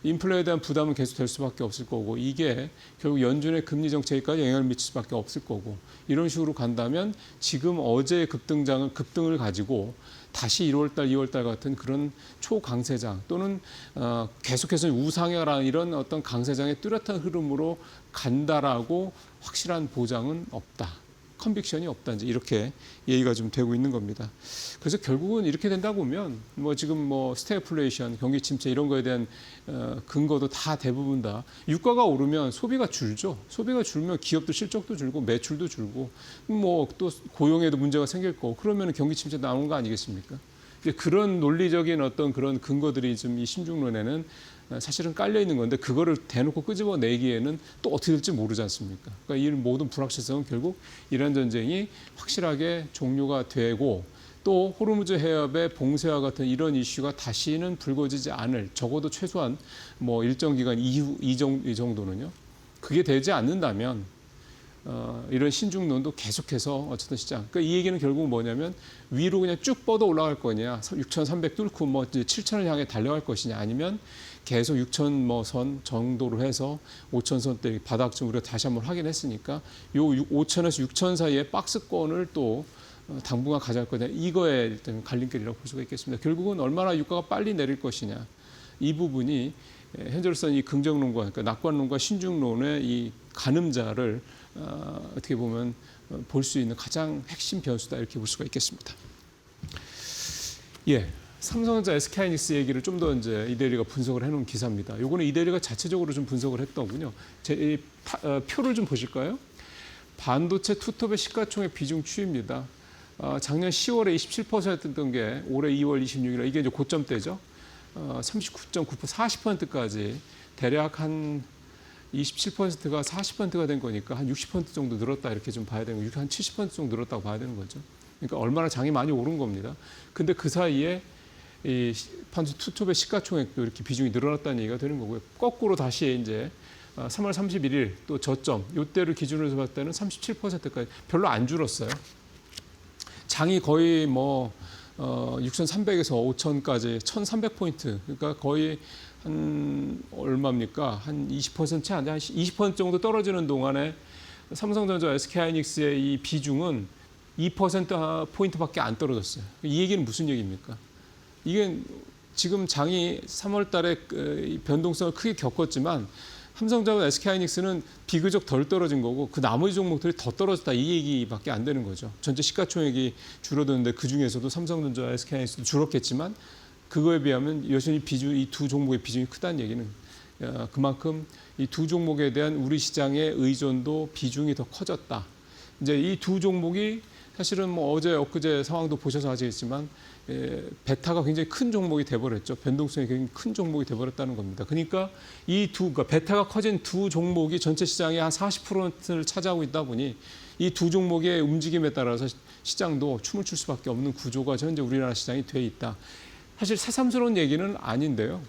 인플레에 대한 부담은 계속 될 수밖에 없을 거고, 이게 결국 연준의 금리 정책까지 영향을 미칠 수밖에 없을 거고, 이런 식으로 간다면 지금 어제의 급등을 가지고 다시 1월달, 2월달 같은 그런 초강세장 또는 계속해서 우상향하는 이런 어떤 강세장의 뚜렷한 흐름으로 간다라고 확실한 보장은 없다. 컨빅션이 없다. 이제 이렇게 얘기가 좀 되고 있는 겁니다. 그래서 결국은 이렇게 된다 보면 뭐 지금 뭐 스태그플레이션, 경기 침체 이런 거에 대한 근거도 다 대부분 다 유가가 오르면 소비가 줄죠. 소비가 줄면 기업도 실적도 줄고 매출도 줄고 뭐 또 고용에도 문제가 생길 거고 그러면 경기 침체 나오는 거 아니겠습니까? 이제 그런 논리적인 어떤 그런 근거들이 좀 이 신중론에는 사실은 깔려 있는 건데 그거를 대놓고 끄집어내기에는 또 어떻게 될지 모르지 않습니까? 그러니까 이 모든 불확실성은 결국 이란 전쟁이 확실하게 종료가 되고 또 호르무즈 해협의 봉쇄와 같은 이런 이슈가 다시는 불거지지 않을, 적어도 최소한 뭐 일정 기간 이후 이 정도는요. 그게 되지 않는다면 이런 신중론도 계속해서 어쨌든 시장. 그러니까 이 얘기는 결국 뭐냐면 위로 그냥 쭉 뻗어 올라갈 거냐, 6,300 뚫고 뭐 7,000을 향해 달려갈 것이냐, 아니면 계속 6,000 선 정도로 해서 5,000선대 바닥쯤 우리가 다시 한번 확인했으니까 요 5,000에서 6,000 사이의 박스권을 또 당분간 가져갈 거냐, 이거에 일단 갈림길이라고 볼 수가 있겠습니다. 결국은 얼마나 유가가 빨리 내릴 것이냐, 이 부분이 현재로서는 이 긍정론과 그러니까 낙관론과 신중론의 이 가늠자를 어떻게 보면 볼 수 있는 가장 핵심 변수다 이렇게 볼 수가 있겠습니다. 예, 삼성전자, SK하이닉스 얘기를 좀 더 이제 이대리가 분석을 해놓은 기사입니다. 요거는 이대리가 자체적으로 좀 분석을 했더군요. 제 표를 좀 보실까요? 반도체 투톱의 시가총액 비중 추이입니다. 작년 10월에 27%였던 게 올해 2월 26일 이게 이제 고점대죠. 39.9% 40%까지 대략 한 27%가 40%가 된 거니까 한 60% 정도 늘었다 이렇게 좀 봐야 되는 거고 한 70% 정도 늘었다고 봐야 되는 거죠. 그러니까 얼마나 장이 많이 오른 겁니다. 근데 그 사이에 이 반도체 투톱의 시가총액도 이렇게 비중이 늘어났다는 얘기가 되는 거고요. 거꾸로 다시 이제 3월 31일 또 저점 이때를 기준으로 봤을 때는 37%까지 별로 안 줄었어요. 장이 거의 뭐 6,300에서 5,000까지 1,300포인트 그러니까 거의 한 얼마입니까? 한 20% 채 안 돼. 한 20% 정도 떨어지는 동안에 삼성전자, SK하이닉스의 이 비중은 2%포인트밖에 안 떨어졌어요. 이 얘기는 무슨 얘기입니까? 이게 지금 장이 3월 달에 변동성을 크게 겪었지만 삼성전자, SK하이닉스는 비교적 덜 떨어진 거고 그 나머지 종목들이 더 떨어졌다 이 얘기밖에 안 되는 거죠. 전체 시가총액이 줄어드는데 그중에서도 삼성전자, SK하이닉스도 줄었겠지만 그거에 비하면 여전히 이 두 종목의 비중이 크다는 얘기는 그만큼 이 두 종목에 대한 우리 시장의 의존도 비중이 더 커졌다. 이제 이 두 종목이 사실은 뭐 어제 엊그제 상황도 보셔서 아시겠지만 베타가 굉장히 큰 종목이 돼버렸죠. 변동성이 굉장히 큰 종목이 돼버렸다는 겁니다. 그러니까 그러니까 베타가 커진 두 종목이 전체 시장의 한 40%를 차지하고 있다 보니 이 두 종목의 움직임에 따라서 시장도 춤을 출 수밖에 없는 구조가 현재 우리나라 시장이 돼 있다. 사실 새삼스러운 얘기는 아닌데요.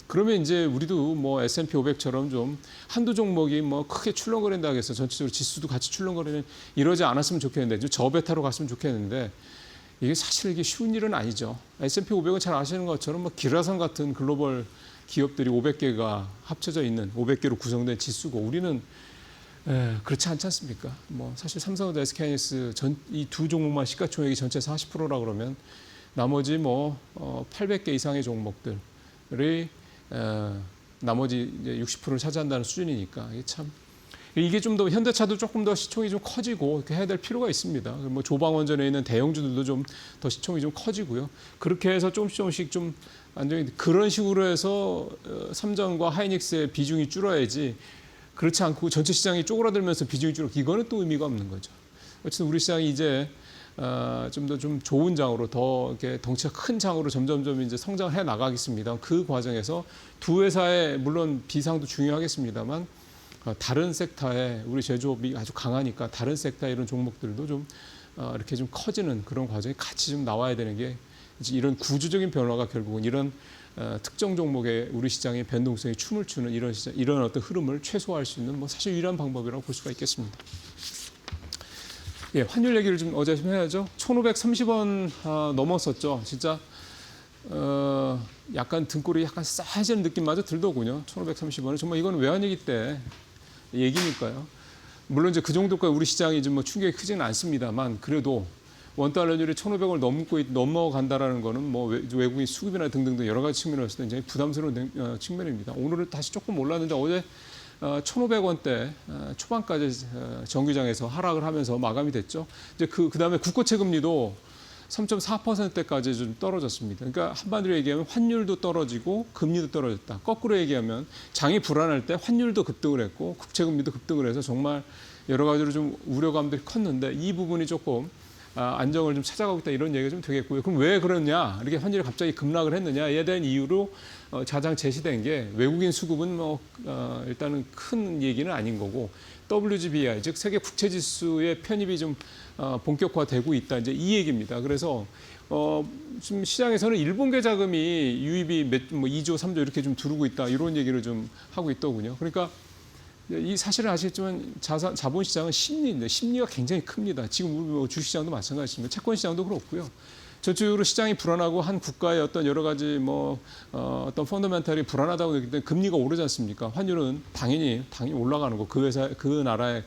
그러면 이제 우리도 뭐 S&P 500처럼 좀 한두 종목이 뭐 크게 출렁거린다 해서 전체적으로 지수도 같이 출렁거리는 이러지 않았으면 좋겠는데 좀 저베타로 갔으면 좋겠는데 이게 사실 이게 쉬운 일은 아니죠. S&P 500은 잘 아시는 것처럼 뭐 기라성 같은 글로벌 기업들이 500개가 합쳐져 있는 500개로 구성된 지수고 우리는 그렇지 않지 않습니까? 뭐 사실 삼성전자, SK하이닉스 이 두 종목만 시가총액이 전체 40%라 그러면 나머지 뭐 800개 이상의 종목들이 나머지 이제 60%를 차지한다는 수준이니까 이게 좀 더 현대차도 조금 더 시총이 좀 커지고 이렇게 해야 될 필요가 있습니다. 뭐 조방원전에 있는 대형주들도 좀 더 시총이 좀 커지고요. 그렇게 해서 조금씩 좀 안정이 그런 식으로 해서 삼성과 하이닉스의 비중이 줄어야지 그렇지 않고 전체 시장이 쪼그라들면서 비중이 줄어 이거는 또 의미가 없는 거죠. 어쨌든 우리 시장이 이제 좀 더 좀 좋은 장으로 더 이렇게 덩치가 큰 장으로 점점점 이제 성장해 나가겠습니다. 그 과정에서 두 회사의 물론 비상도 중요하겠습니다만 다른 섹터에 우리 제조업이 아주 강하니까 다른 섹터의 이런 종목들도 좀 이렇게 좀 커지는 그런 과정이 같이 좀 나와야 되는 게 이런 구조적인 변화가 결국은 이런 특정 종목의 우리 시장의 변동성이 춤을 추는 이런 어떤 흐름을 최소화할 수 있는 뭐 사실 유일한 방법이라고 볼 수가 있겠습니다. 예, 환율 얘기를 좀 어제 좀 해야죠. 1,530원 넘었었죠. 진짜 약간 등골이 약간 싸해지는 느낌마저 들더군요. 1,530원은 정말 이건 외환위기 때 얘기니까요. 물론 이제 그 정도까지 우리 시장이 좀 뭐 충격이 크지는 않습니다만 그래도 원달러율이 1,500원을 넘어간다라는 거는 뭐 외국인 수급이나 등등등 여러 가지 측면에서 굉장히 부담스러운 측면입니다. 오늘은 다시 조금 올랐는데 어제 1,500원대 초반까지 정규장에서 하락을 하면서 마감이 됐죠. 이제 그다음에 국고채 금리도 3.4%대까지 좀 떨어졌습니다. 그러니까 한마디로 얘기하면 환율도 떨어지고 금리도 떨어졌다. 거꾸로 얘기하면 장이 불안할 때 환율도 급등을 했고 국채 금리도 급등을 해서 정말 여러 가지로 좀 우려감들이 컸는데 이 부분이 조금 안정을 좀 찾아가고 있다 이런 얘기가 좀 되겠고요. 그럼 왜 그러냐? 이렇게 환율이 갑자기 급락을 했느냐에 대한 이유로 자장 제시된 게 외국인 수급은 뭐 일단은 큰 얘기는 아닌 거고 WGBI 즉 세계 국채 지수의 편입이 좀 본격화되고 있다 이제 이 얘기입니다. 그래서 지금 시장에서는 일본계 자금이 유입이 2조, 3조 이렇게 좀 두르고 있다 이런 얘기를 좀 하고 있더군요. 그러니까 이 사실은 아시겠지만 자본시장은 심리인데 심리가 굉장히 큽니다. 지금 우리 주식시장도 마찬가지입니다. 채권시장도 그렇고요. 전체적으로 시장이 불안하고 한 국가의 어떤 여러 가지 어떤 펀더멘탈이 불안하다고 느낄 때 금리가 오르지 않습니까? 환율은 당연히 올라가는 거고 그 나라의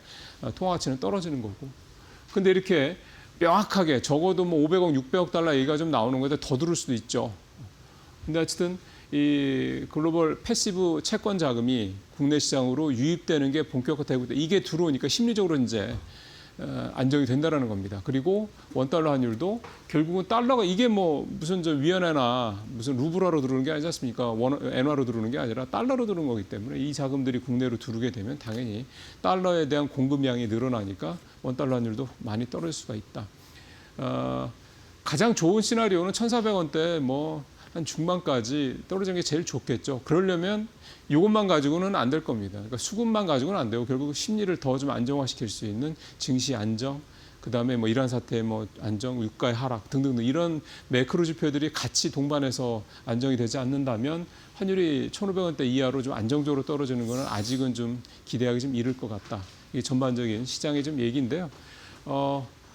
통화 가치는 떨어지는 거고. 근데 이렇게 명확하게 적어도 500억, 600억 달러 얘기가 좀 나오는 건데 더 들을 수도 있죠. 근데 어쨌든 이 글로벌 패시브 채권 자금이 국내 시장으로 유입되는 게 본격화되고 있다. 이게 들어오니까 심리적으로 이제 안정이 된다라는 겁니다. 그리고 원달러 환율도 결국은 달러가 이게 뭐 무슨 저 위안화나 무슨 루블화로 들어오는 게 아니지 않습니까? 엔화로 들어오는 게 아니라 달러로 들어오는 거기 때문에 이 자금들이 국내로 들어오게 되면 당연히 달러에 대한 공급량이 늘어나니까 원달러 환율도 많이 떨어질 수가 있다. 가장 좋은 시나리오는 1,400원대 뭐 한 중반까지 떨어지는 게 제일 좋겠죠. 그러려면 이것만 가지고는 안 될 겁니다. 그러니까 수급만 가지고는 안 되고 결국 심리를 더 좀 안정화시킬 수 있는 증시 안정, 그다음에 뭐 이란 사태의 뭐 안정, 유가의 하락 등등 이런 매크로 지표들이 같이 동반해서 안정이 되지 않는다면 환율이 1,500원대 이하로 좀 안정적으로 떨어지는 것은 아직은 좀 기대하기 좀 이를 것 같다. 이게 전반적인 시장의 좀 얘기인데요.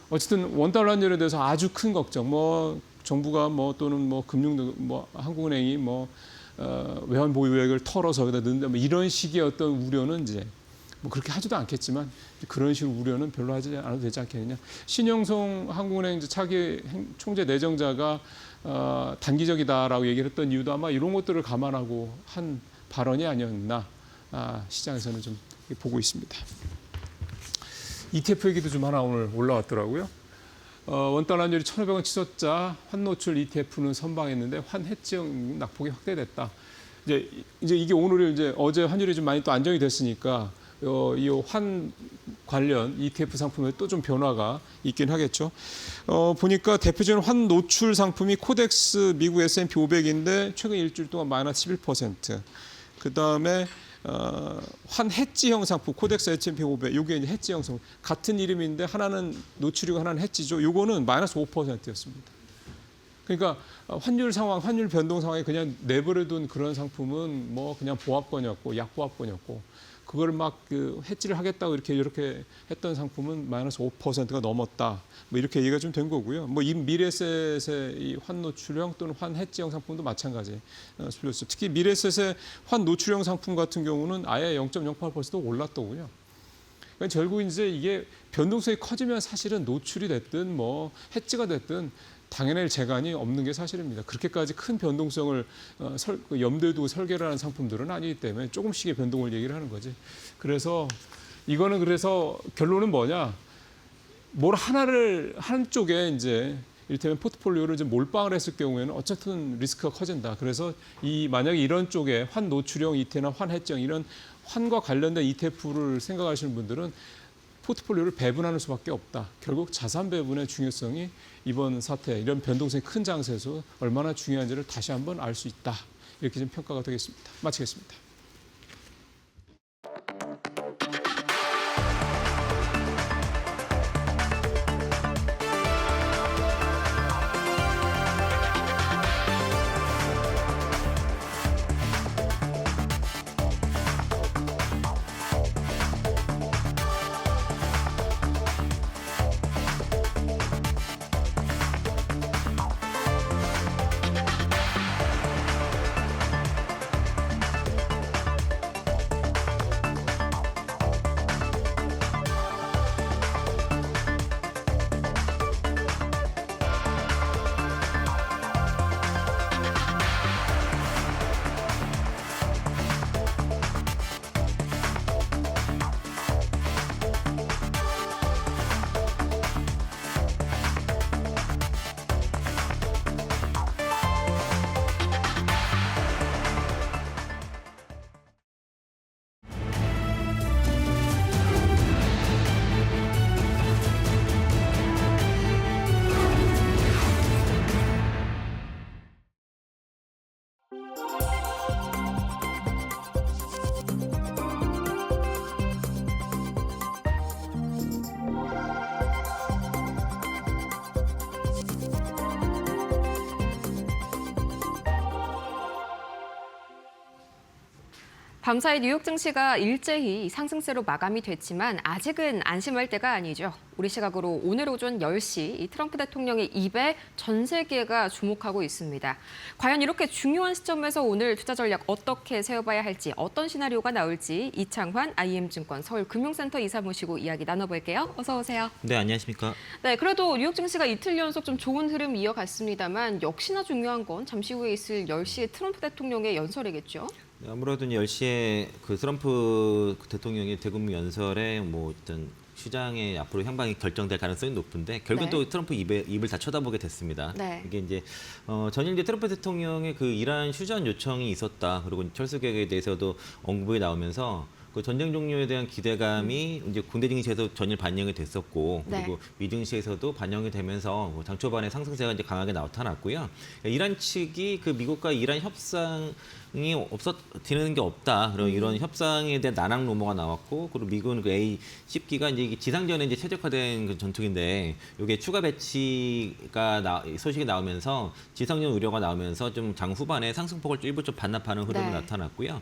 어쨌든 원달러 환율에 대해서 아주 큰 걱정, 뭐 정부가 뭐 또는 뭐 한국은행이 외환 보유액을 털어서 여기다 넣는다 뭐 이런 식의 어떤 우려는 이제 뭐 그렇게 하지도 않겠지만 그런 식으로 우려는 별로 하지 않아도 되지 않겠느냐. 신영성 한국은행 차기 총재 내정자가 단기적이다라고 얘기를 했던 이유도 아마 이런 것들을 감안하고 한 발언이 아니었나 시장에서는 좀 보고 있습니다. ETF 얘기도 좀 하나 오늘 올라왔더라고요. 원달러 환율이 1,500원 치솟자 환노출 ETF는 선방했는데 환해지형 낙폭이 확대됐다. 이제 이게 오늘 이제 어제 환율이 좀 많이 또 안정이 됐으니까 이 환 관련 ETF 상품에 또 좀 변화가 있긴 하겠죠. 보니까 대표적인 환 노출 상품이 코덱스 미국 S&P 500인데 최근 일주일 동안 마이너스 11%. 그 다음에 환 해지형 상품 코덱스 S&P 500 이게 이제 해지형 상품 같은 이름인데 하나는 노출이고 하나는 해지죠. 요거는 마이너스 5%였습니다. 그러니까 환율 상황, 환율 변동 상황에 그냥 내버려둔 그런 상품은 뭐 그냥 보합권이었고 약보합권이었고 그걸 막 그 해지를 하겠다고 이렇게 했던 상품은 마이너스 5%가 넘었다. 뭐 이렇게 얘기가 좀 된 거고요. 뭐 이 미래에셋의 이 환노출형 또는 환해지형 상품도 마찬가지. 특히 미래에셋의 환노출형 상품 같은 경우는 아예 0.08% 올랐더군요. 그러니까 결국 이제 이게 변동성이 커지면 사실은 노출이 됐든 뭐 해지가 됐든 당연할 재간이 없는 게 사실입니다. 그렇게까지 큰 변동성을 염두에 두고 설계를 하는 상품들은 아니기 때문에 조금씩의 변동을 얘기를 하는 거지. 그래서 이거는 그래서 결론은 뭐냐? 뭘 하나를 한쪽에 이제 이를테면 포트폴리오를 이제 몰빵을 했을 경우에는 어쨌든 리스크가 커진다. 그래서 만약에 이런 쪽에 환 노출형 ETF나 환 해지형 이런 환과 관련된 ETF를 생각하시는 분들은 포트폴리오를 배분하는 수밖에 없다. 결국 자산 배분의 중요성이 이번 사태, 이런 변동성이 큰 장세에서 얼마나 중요한지를 다시 한번 알 수 있다. 이렇게 좀 평가가 되겠습니다. 마치겠습니다. 밤사이 뉴욕 증시가 일제히 상승세로 마감이 됐지만 아직은 안심할 때가 아니죠. 우리 시각으로 오늘 오전 10시 이 트럼프 대통령의 입에 전 세계가 주목하고 있습니다. 과연 이렇게 중요한 시점에서 오늘 투자 전략 어떻게 세워봐야 할지, 어떤 시나리오가 나올지 이창환 IM증권 서울금융센터 이사 모시고 이야기 나눠볼게요. 어서 오세요. 네, 안녕하십니까. 네, 그래도 뉴욕 증시가 이틀 연속 좀 좋은 흐름 이어갔습니다만 역시나 중요한 건 잠시 후에 있을 10시에 트럼프 대통령의 연설이겠죠. 네, 아무래도 이제 10시에 그 트럼프 대통령의 대국민 연설에 뭐 어떤 시장의 앞으로 향방이 결정될 가능성이 높은데 결국은 네. 또 트럼프 입을 다 쳐다보게 됐습니다. 네. 이게 이제 전일 이제 트럼프 대통령의 그 이란 휴전 요청이 있었다. 그리고 철수 계획에 대해서도 언급이 나오면서 그 전쟁 종료에 대한 기대감이 이제 국내 증시에서 전일 반영이 됐었고 그리고 네. 미 증시에서도 반영이 되면서 장 초반에 상승세가 이제 강하게 나타났고요. 이란 측이 그 미국과 이란 협상이 되는 게 없다. 그런 이런 협상에 대한 난항 루머가 나왔고 그리고 미국은 그 A-10기가 이제 지상전에 이제 최적화된 그 전투기인데 이게 추가 배치가 소식이 나오면서 지상전 우려가 나오면서 좀 장 후반에 상승폭을 일부 좀 반납하는 흐름이 네. 나타났고요.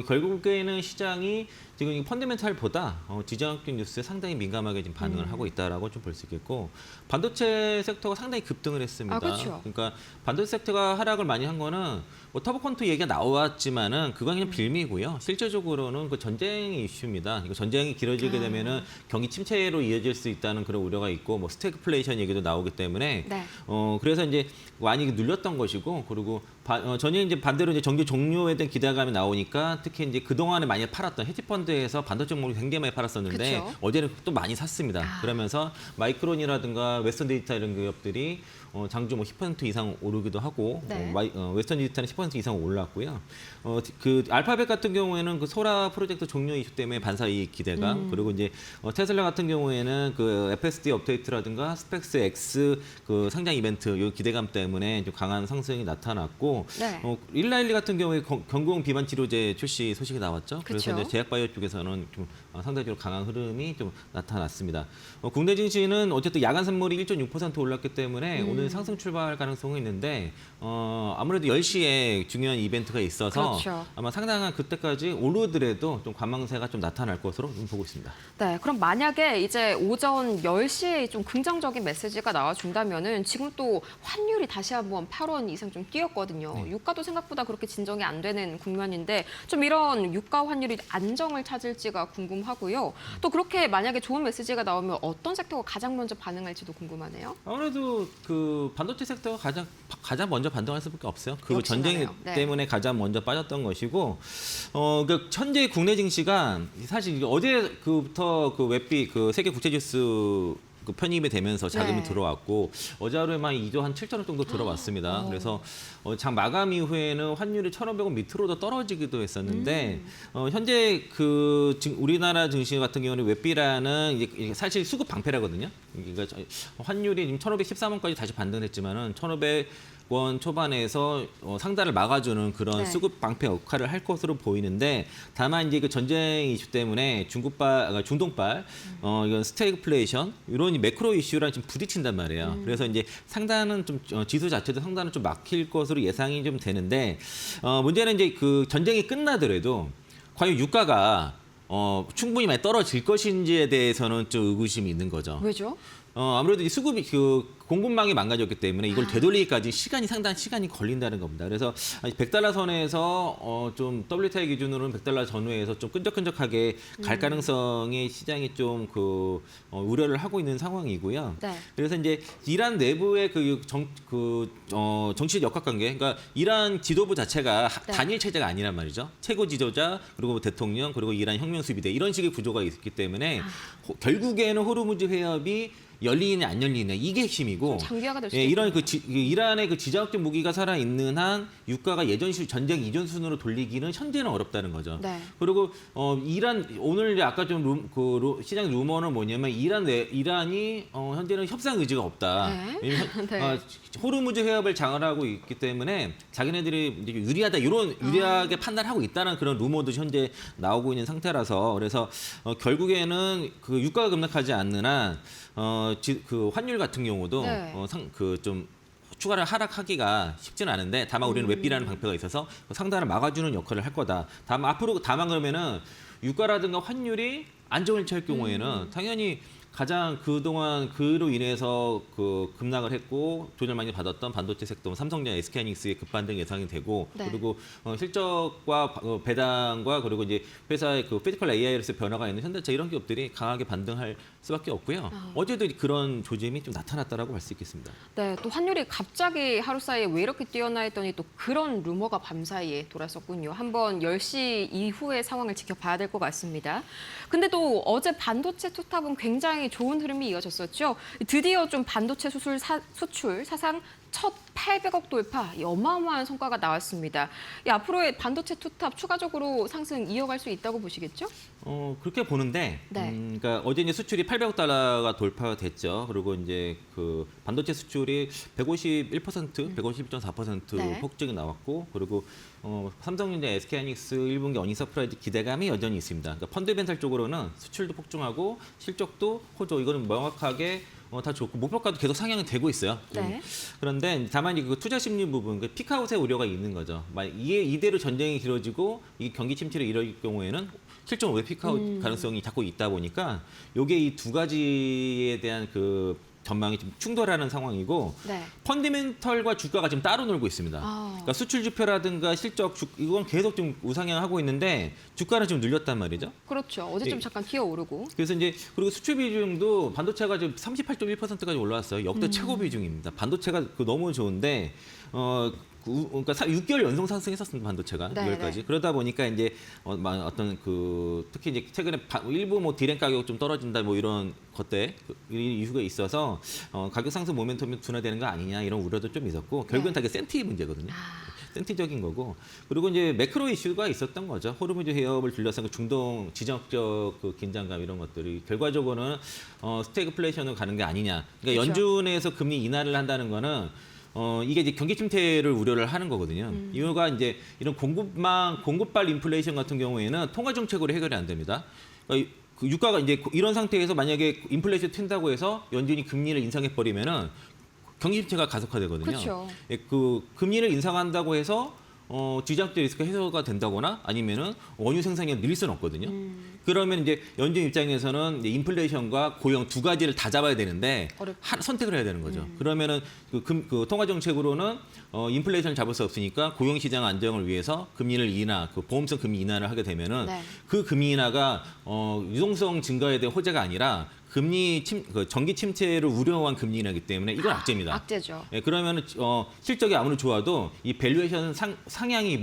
결국에는 시장이 지금 이 펀더멘탈보다 지정학적 뉴스에 상당히 민감하게 지금 반응을 하고 있다라고 좀 볼 수 있겠고 반도체 섹터가 상당히 급등을 했습니다. 아, 그렇죠. 그러니까 반도체 섹터가 하락을 많이 한 거는 뭐 터보컨트 얘기가 나왔지만은 그건 그냥 빌미고요. 실제적으로는 그 전쟁의 이슈입니다. 이거 전쟁이 길어지게 되면은 경기 침체로 이어질 수 있다는 그런 우려가 있고 뭐 스태그플레이션 얘기도 나오기 때문에 네. 그래서 이제 많이 눌렸던 것이고 그리고 전혀 이제 반대로 이제 정기 종료에 대한 기대감이 나오니까 특히 이제 그 동안에 많이 팔았던 헤지펀드에서 반도체 종목을 굉장히 많이 팔았었는데 그쵸. 어제는 또 많이 샀습니다. 그러면서 마이크론이라든가 웨스턴 디지털 이런 기업들이 장주 뭐 10% 이상 오르기도 하고 네. 웨스턴 디지털은 10% 이상 올랐고요. 그 알파벳 같은 경우에는 그 소라 프로젝트 종료 이슈 때문에 반사이익 기대감 그리고 이제 테슬라 같은 경우에는 그 FSD 업데이트라든가 스펙스 X 그 상장 이벤트 이 기대감 때문에 좀 강한 상승이 나타났고 네. 111 같은 경우에 경공 비만 치료제 출시 소식이 나왔죠. 그래서 그쵸. 이제 제약바이오 쪽에서는 좀 상대적으로 강한 흐름이 좀 나타났습니다. 국내 증시는 어쨌든 야간 선물이 1.6% 올랐기 때문에 오늘 상승 출발 가능성이 있는데 아무래도 10시에 중요한 이벤트가 있어서 그렇죠. 아마 상당한 그때까지 오르더라도 좀 관망세가 좀 나타날 것으로 좀 보고 있습니다. 네, 그럼 만약에 이제 오전 10시에 좀 긍정적인 메시지가 나와준다면은 지금 또 환율이 다시 한번 8원 이상 좀 뛰었거든요. 유가도 생각보다 그렇게 진정이 안 되는 국면인데 좀 이런 유가 환율이 안정을 찾을지가 궁금하고요. 또 그렇게 만약에 좋은 메시지가 나오면 어떤 섹터가 가장 먼저 반응할지도 궁금하네요. 아무래도 그 반도체 섹터가 가장 먼저 반등할 수밖에 없어요. 그 역시나네요. 전쟁 네. 때문에 가장 먼저 빠졌던 것이고, 그 현재 국내 증시가 사실 이게 어제부터 그 웹비 그 세계 국제지수 그 편입이 되면서 자금이 네. 들어왔고 어제 하루에만 2조 한 7천억 정도 들어왔습니다. 그래서 장 마감 이후에는 환율이 1,500원 밑으로도 떨어지기도 했었는데 현재 그 우리나라 증시 같은 경우는 웹비라는 이게 사실 수급 방패라거든요. 그러니까 환율이 지금 1,513원까지 다시 반등했지만은 1,500원 초반에서 상단을 막아주는 그런 네. 수급 방패 역할을 할 것으로 보이는데 다만 이제 그 전쟁 이슈 때문에 중동발 이건 스태그플레이션 이런 매크로 이슈랑 좀 부딪힌단 말이에요. 그래서 이제 상단은 좀 지수 자체도 상단은 좀 막힐 것으로 예상이 좀 되는데 문제는 이제 그 전쟁이 끝나더라도 과연 유가가 충분히 많이 떨어질 것인지에 대해서는 좀 의구심이 있는 거죠. 왜죠? 아무래도 이 수급이 그 공급망이 망가졌기 때문에 이걸 되돌리기까지 상당한 시간이 걸린다는 겁니다. 그래서 100달러 선에서 좀 WTI 기준으로는 100달러 전후에서 좀 끈적끈적하게 갈 가능성이 시장이 좀 우려를 하고 있는 상황이고요. 네. 그래서 이제 이란 내부의 정치 역학관계, 그러니까 이란 지도부 자체가 네. 단일 체제가 아니란 말이죠. 최고 지도자 그리고 대통령 그리고 이란 혁명수비대 이런 식의 구조가 있기 때문에 결국에는 호르무즈 해협이 열리느냐 안 열리느냐 이게 핵심이고 장기화가 될 수도 이런 있겠네요. 이란의 그 지정학적 무기가 살아 있는 한 유가가 예전 전쟁 이전 수준으로 돌리기는 현재는 어렵다는 거죠. 네. 그리고 이란 오늘 아까 좀 시장 루머는 뭐냐면 이란이 현재는 협상 의지가 없다. 네. 왜냐면 네. 호르무즈 해협을 장악하고 있기 때문에 자기네들이 이제 유리하다 이런 유리하게 판단하고 있다는 그런 루머도 현재 나오고 있는 상태라서 그래서 결국에는 그 유가가 급락하지 않는 한 그 환율 같은 경우도 네. 좀 추가로 하락하기가 쉽지는 않은데 다만 우리는 웹비라는 방패가 있어서 상단을 막아주는 역할을 할 거다. 다만 그러면은 유가라든가 환율이 안정을 취할 경우에는 당연히 가장 그동안 그로 인해서 그 급락을 했고 조절 많이 받았던 반도체 섹터, 삼성전자, SK하이닉스의 급반등 예상이 되고 네. 그리고 실적과 배당과 그리고 이제 회사의 그 피지컬 AI로서 변화가 있는 현대차 이런 기업들이 강하게 반등할 수밖에 없고요. 어제도 그런 조짐이 좀 나타났다라고 할 수 있겠습니다. 네, 또 환율이 갑자기 하루 사이에 왜 이렇게 뛰어나 했더니 또 그런 루머가 밤사이에 돌았었군요. 한번 10시 이후의 상황을 지켜봐야 될 것 같습니다. 근데 또 어제 반도체 투탑은 굉장히 좋은 흐름이 이어졌었죠. 드디어 좀 반도체 수출 사상 첫 800억 돌파, 이 어마어마한 성과가 나왔습니다. 이 앞으로의 반도체 투탑 추가적으로 상승 이어갈 수 있다고 보시겠죠? 그렇게 보는데, 네. 그러니까 어제 이제 수출이 800억 달러가 돌파가 됐죠. 그리고 이제 그 반도체 수출이 151%, 151.4% 네. 폭증이 나왔고, 그리고 삼성전자, SK하이닉스 1분기 어닝 서프라이즈 기대감이 여전히 있습니다. 그러니까 펀드멘탈 쪽으로는 수출도 폭증하고 실적도 호조, 이거는 명확하게 다 좋고 목표가도 계속 상향이 되고 있어요. 네. 그런데 다만 그 투자 심리 부분, 그 피크아웃의 우려가 있는 거죠. 만약 이게 이대로 전쟁이 길어지고 이 경기 침체를 이뤄질 경우에는 실종 왜 피크아웃 가능성이 자꾸 있다 보니까 이게 이 두 가지에 대한 그 전망이 좀 충돌하는 상황이고 네. 펀디멘털과 주가가 지금 따로 놀고 있습니다. 아. 그러니까 수출 지표라든가 실적 이건 계속 좀 우상향하고 있는데 주가는 좀 늘렸단 말이죠. 그렇죠. 어제 좀 예. 잠깐 튀어오르고. 그래서 이제 그리고 수출 비중도 반도체가 지금 38.1%까지 올라왔어요. 역대 최고 비중입니다. 반도체가 너무 좋은데 그러니까 6개월 연속 상승했었습니다. 반도체가 네, 6월까지. 네. 그러다 보니까 이제 어떤 그 특히 이제 최근에 일부 뭐 디램 가격 좀 떨어진다 뭐 이런 것들 이유가 있어서 가격 상승 모멘텀이 둔화되는 거 아니냐 이런 우려도 좀 있었고 결국은 다 이게 센티 문제거든요. 센티적인 거고 그리고 이제 매크로 이슈가 있었던 거죠. 호르무즈 해협을 둘러싼 그 중동 지정적 그 긴장감 이런 것들이 결과적으로는 스태그플레이션으로 가는 게 아니냐. 그러니까 그렇죠. 연준에서 금리 인하를 한다는 거는 이게 이제 경기 침체를 우려를 하는 거거든요. 이유가 이제 이런 공급발 인플레이션 같은 경우에는 통화 정책으로 해결이 안 됩니다. 그러니까 그 유가가 이제 이런 상태에서 만약에 인플레이션 튄다고 해서 연준이 금리를 인상해 버리면은 경기 침체가 가속화되거든요. 그렇죠. 예, 그 금리를 인상한다고 해서 지정학적 리스크 해소가 된다거나 아니면은 원유 생산이 늘릴 수는 없거든요. 그러면 이제 연준 입장에서는 이제 인플레이션과 고용 두 가지를 다 잡아야 되는데 선택을 해야 되는 거죠. 그러면은 그 통화 정책으로는 인플레이션을 잡을 수 없으니까 고용 시장 안정을 위해서 금리를 인하, 그 보험성 금리 인하를 하게 되면은 네. 그 금리 인하가 유동성 증가에 대한 호재가 아니라 정기 침체를 우려한 금리 인하이기 때문에 이건 악재입니다. 악재죠. 예, 그러면은 실적이 아무리 좋아도 이 밸류에이션 상향이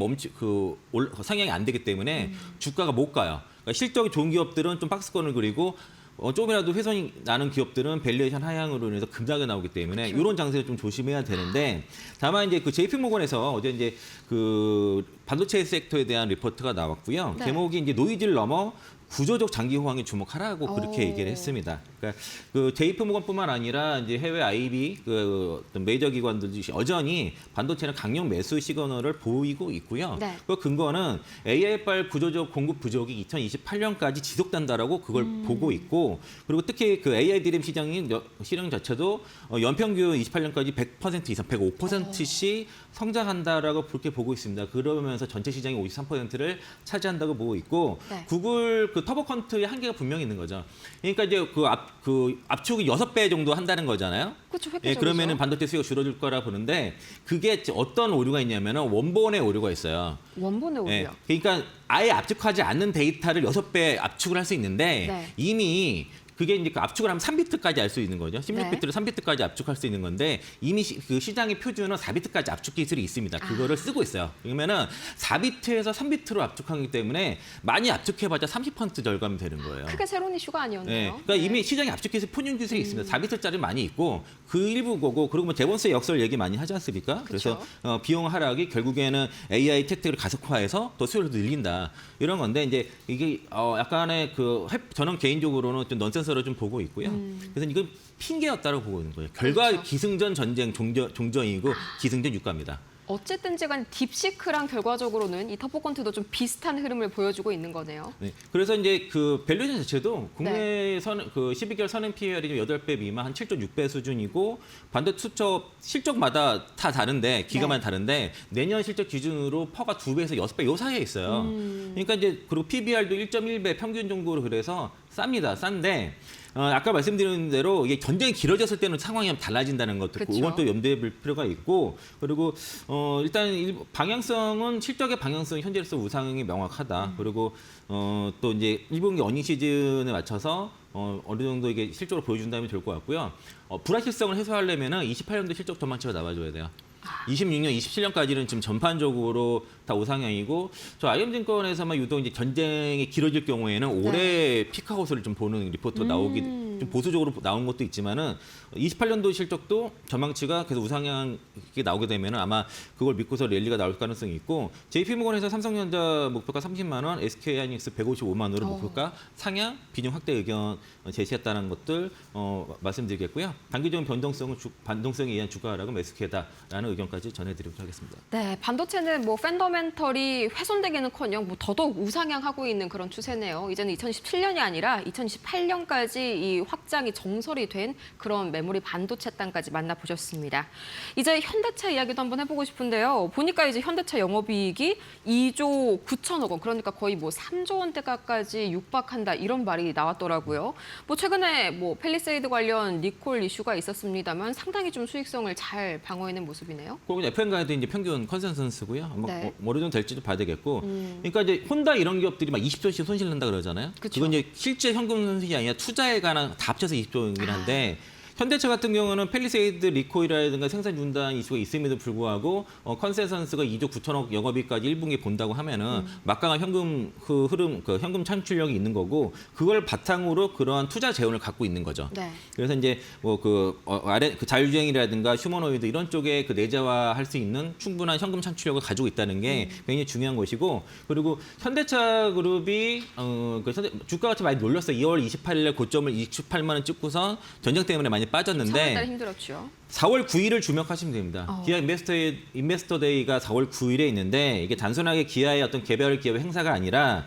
상향이 안 되기 때문에 주가가 못 가요. 그러니까 실적이 좋은 기업들은 좀 박스권을 그리고 조금이라도 훼손이 나는 기업들은 밸류에이션 하향으로 인해서 급락이 나오기 때문에 이런 장세를 좀 조심해야 되는데 다만 이제 그 JP모건에서 어제 이제 그 반도체 섹터에 대한 리포트가 나왔고요. 네. 제목이 이제 노이즈를 넘어 구조적 장기 호황에 주목하라고 그렇게 얘기를 했습니다. 그러니까 그 JP모건뿐만 아니라 이제 해외 IB 그 어떤 메이저 기관들도 여전히 반도체는 강력 매수 시그널을 보이고 있고요. 네. 그 근거는 AI발 구조적 공급 부족이 2028년까지 지속된다라고 그걸 보고 있고 그리고 특히 그 AI DRAM 시장 자체도 연평균 28년까지 100% 이상 105%씩 성장한다라고 그렇게 보고 있습니다. 그러면서 전체 시장의 53%를 차지한다고 보고 있고 네. 구글 그 터보 퀀트의 한계가 분명히 있는 거죠. 그러니까 이제 그 압축이 6배 정도 한다는 거잖아요. 그렇죠. 예, 획기적이죠. 그러면은 반도체 수요가 줄어들 거라 보는데 그게 어떤 오류가 있냐면은 원본의 오류가 있어요. 원본의 오류요. 예, 그러니까 아예 압축하지 않는 데이터를 6배 압축을 할 수 있는데 네. 이미 그게 이제 그 압축을 하면 3비트까지 알 수 있는 거죠. 네. 16비트를 3비트까지 압축할 수 있는 건데 이미 그 시장의 표준은 4비트까지 압축 기술이 있습니다. 그거를 쓰고 있어요. 그러면은 4비트에서 3비트로 압축하기 때문에 많이 압축해봤자 30% 절감이 되는 거예요. 크게 새로운 이슈가 네, 아니었네요. 그러니까 이미 시장에 압축 기술 표준 기술이 있습니다. 4비트짜리 많이 있고 그 일부 거고 그리고 뭐 제본스의 역설 얘기 많이 하지 않습니까? 그래서 비용 하락이 결국에는 AI 혜택을 가속화해서 더 수요를 늘린다 이런 건데 이제 이게 약간의 저는 개인적으로는 좀 넌센스로 좀 보고 있고요. 그래서 이건 핑계였다고 보고 있는 거예요. 결과 그렇죠. 기승전 전쟁 종전이고 기승전 유가입니다. 어쨌든지 간 딥시크랑 결과적으로는 이 터보컨트도 좀 비슷한 흐름을 보여주고 있는 거네요. 네. 그래서 이제 그 밸류에이션 자체도 국내 그 12개월 선행 PER이 좀 8배 미만 한 7.6배 수준이고 반도체 수첩 실적마다 다 다른데 기가만 다른데 내년 실적 기준으로 퍼가 2배에서 6배 요 사이에 있어요. 그러니까 이제 그리고 PBR도 1.1배 평균 정도로 그래서 쌉니다. 싼데 아까 말씀드린 대로 이게 전쟁이 길어졌을 때는 상황이 달라진다는 것도 있고 이건 또 염두에 볼 필요가 있고 그리고 일단 방향성은 실적의 방향성이 현재로서 우상이 명확하다. 그리고 또 이제 1분기 어닝 시즌에 맞춰서 어느 정도 이게 실적으로 보여준다면 좋을 것 같고요. 불확실성을 해소하려면은 28년도 실적 전망치가 나와줘야 돼요. 26년, 27년까지는 지금 전반적으로 다 우상향이고 저 IM증권에서만 유독 이제 전쟁이 길어질 경우에는 올해 피크아웃을 좀 보는 리포트가 나오기 좀 보수적으로 나온 것도 있지만은 28년도 실적도 전망치가 계속 우상향이 나오게 되면은 아마 그걸 믿고서 랠리가 나올 가능성이 있고 JP모건에서 삼성전자 목표가 30만 원, SK하이닉스 155만 원으로 목표가 상향, 비중 확대 의견 제시했다는 것들 말씀드리겠고요. 단기적인 반동성에 의한 주가 하락은 매수기회다라는 의견까지 전해드리도록 하겠습니다. 네, 반도체는 뭐 펀더멘털이 훼손되기는커녕 뭐 더더욱 우상향하고 있는 그런 추세네요. 이제는 2017년이 아니라 2018년까지 이 확장이 정설이 된 그런 메모리 반도체 땅까지 만나보셨습니다. 이제 현대차 이야기도 한번 해보고 싶은데요. 보니까 이제 현대차 영업이익이 2조 9천억 원, 그러니까 거의 뭐 3조 원대가까지 육박한다 이런 말이 나왔더라고요. 뭐 최근에 뭐 펠리세이드 관련 리콜 이슈가 있었습니다만 상당히 좀 수익성을 잘 방어해낸 모습이네요. 그리고 FM가에도 이제 평균 컨센서스고요. 네. 어느 정도 될지도 봐야 되겠고. 그러니까 이제 혼다 이런 기업들이 막 20조씩 손실 난다 그러잖아요. 그쵸. 그건 이제 실제 현금 손실이 아니라 투자에 관한 다 합쳐서 20조이긴 한데 현대차 같은 경우는 펠리세이드 리콜이라든가 생산 중단 이슈가 있음에도 불구하고 컨센서스가 2조 9천억 영업이익까지 1분기에 본다고 하면은 막강한 현금 그 흐름, 그 현금 창출력이 있는 거고 그걸 바탕으로 그러한 투자 재원을 갖고 있는 거죠. 네. 그래서 이제 뭐 그 아래 그 자율주행이라든가 휴머노이드 이런 쪽에 그 내재화할 수 있는 충분한 현금 창출력을 가지고 있다는 게 굉장히 중요한 것이고 그리고 현대차 그룹이 주가 같이 많이 놀렸어요. 2월 28일에 고점을 28만 원 찍고서 전쟁 때문에 많이 3월달 빠졌는데 힘들었죠. 4월 9일을 주목하시면 됩니다. 기아 인베스터 데이가 4월 9일에 있는데 이게 단순하게 기아의 어떤 개별 기업 행사가 아니라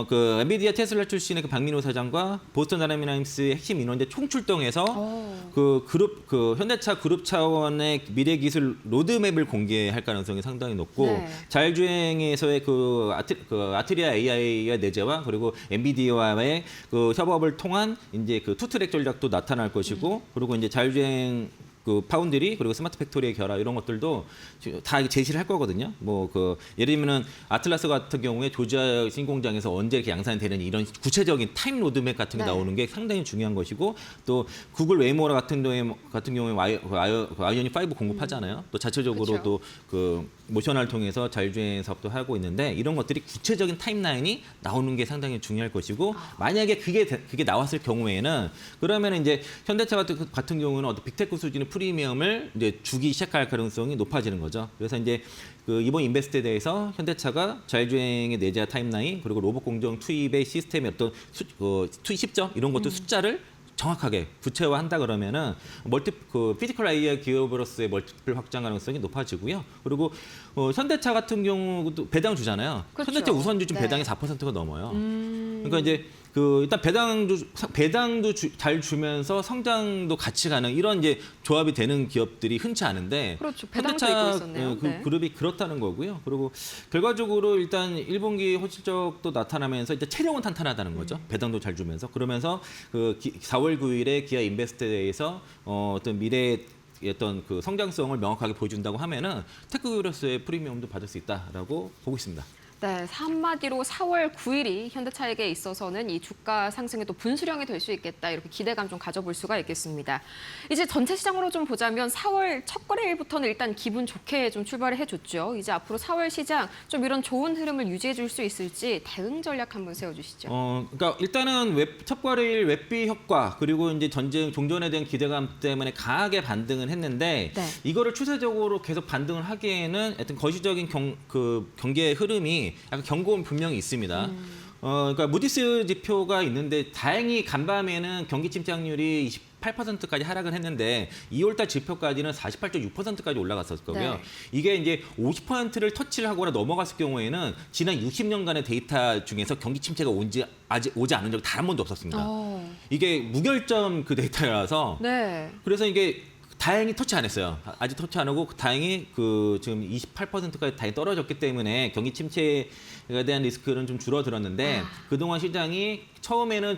그 엔비디아 테슬라 출신의 그 박민호 사장과 보스턴 다이나믹스의 핵심 인원들 총출동해서 그 현대차 그룹 차원의 미래 기술 로드맵을 공개할 가능성이 상당히 높고 네. 자율주행에서의 그 아트리아 AI의 내재와 그리고 엔비디아와의 그 협업을 통한 이제 그 투트랙 전략도 나타날 것이고 그리고 이제 자율주행 그 파운드리 그리고 스마트 팩토리의 결합 이런 것들도 다 제시를 할 거거든요. 뭐 그 예를 들면은 아틀라스 같은 경우에 조지아 신공장에서 언제 이렇게 양산이 되는지 이런 구체적인 타임 로드맵 같은 게 네. 나오는 게 상당히 중요한 것이고 또 구글 웨이모 같은 경우에 아이오닉 5 공급하잖아요. 또 자체적으로도 그 모셔널 통해서 자율주행 사업도 하고 있는데 이런 것들이 구체적인 타임라인이 나오는 게 상당히 중요할 것이고 만약에 그게 나왔을 경우에는 그러면 이제 현대차 같은 경우는 어떤 빅테크 수준의 프리미엄을 이제 주기 시작할 가능성이 높아지는 거죠. 그래서 이제 그 이번 인베스트에 대해서 현대차가 자율주행의 내재화 타임라인 그리고 로봇 공정 투입의 시스템의 어떤 투입 시점 이런 것들 숫자를 정확하게 구체화한다 그러면은 피지컬 AI 기업으로서의 멀티플 확장 가능성이 높아지고요. 그리고 현대차 같은 경우도 배당 주잖아요. 그렇죠. 현대차 우선주 지금 네. 배당이 4%가 넘어요. 그러니까 이제 그 일단 배당도 잘 주면서 성장도 같이 가는 이런 이제 조합이 되는 기업들이 흔치 않은데 그렇죠. 배당도 있고 있었네요. 그 네. 그룹이 그렇다는 거고요. 그리고 결과적으로 일단 1분기 호실적도 나타나면서 이제 체력은 탄탄하다는 거죠. 배당도 잘 주면서 그러면서 그 4월 9일에 기아 인베스트에서 어떤 미래의 어떤 그 성장성을 명확하게 보여준다고 하면은 테크그로스의 프리미엄도 받을 수 있다라고 보고 있습니다. 네, 한마디로 4월 9일이 현대차에게 있어서는 이 주가 상승의 또 분수령이 될 수 있겠다 이렇게 기대감 좀 가져볼 수가 있겠습니다. 이제 전체 시장으로 좀 보자면 4월 첫 거래일부터는 일단 기분 좋게 좀 출발을 해줬죠. 이제 앞으로 4월 시장 좀 이런 좋은 흐름을 유지해 줄 수 있을지 대응 전략 한번 세워주시죠. 그러니까 일단은 첫 거래일 웹비 효과 그리고 이제 종전에 대한 기대감 때문에 강하게 반등을 했는데 네. 이거를 추세적으로 계속 반등을 하기에는 하여튼 거시적인 경기의 흐름이 약간 경고는 분명히 있습니다. 그러니까 무디스 지표가 있는데 다행히 간밤에는 경기 침착률이 48%까지 하락을 했는데 2월달 지표까지는 48.6%까지 올라갔었거든요. 네. 이게 이제 50%를 터치를 하거나 넘어갔을 경우에는 지난 60년간의 데이터 중에서 경기 침체가 아직 오지 않은 적이 단 한 번도 없었습니다. 이게 무결점 그 데이터라서 네. 그래서 이게 다행히 터치 안 했어요. 아직 터치 안 하고 다행히 그 지금 28%까지 다행히 떨어졌기 때문에 경기 침체에 대한 리스크는 좀 줄어들었는데 그동안 시장이 처음에는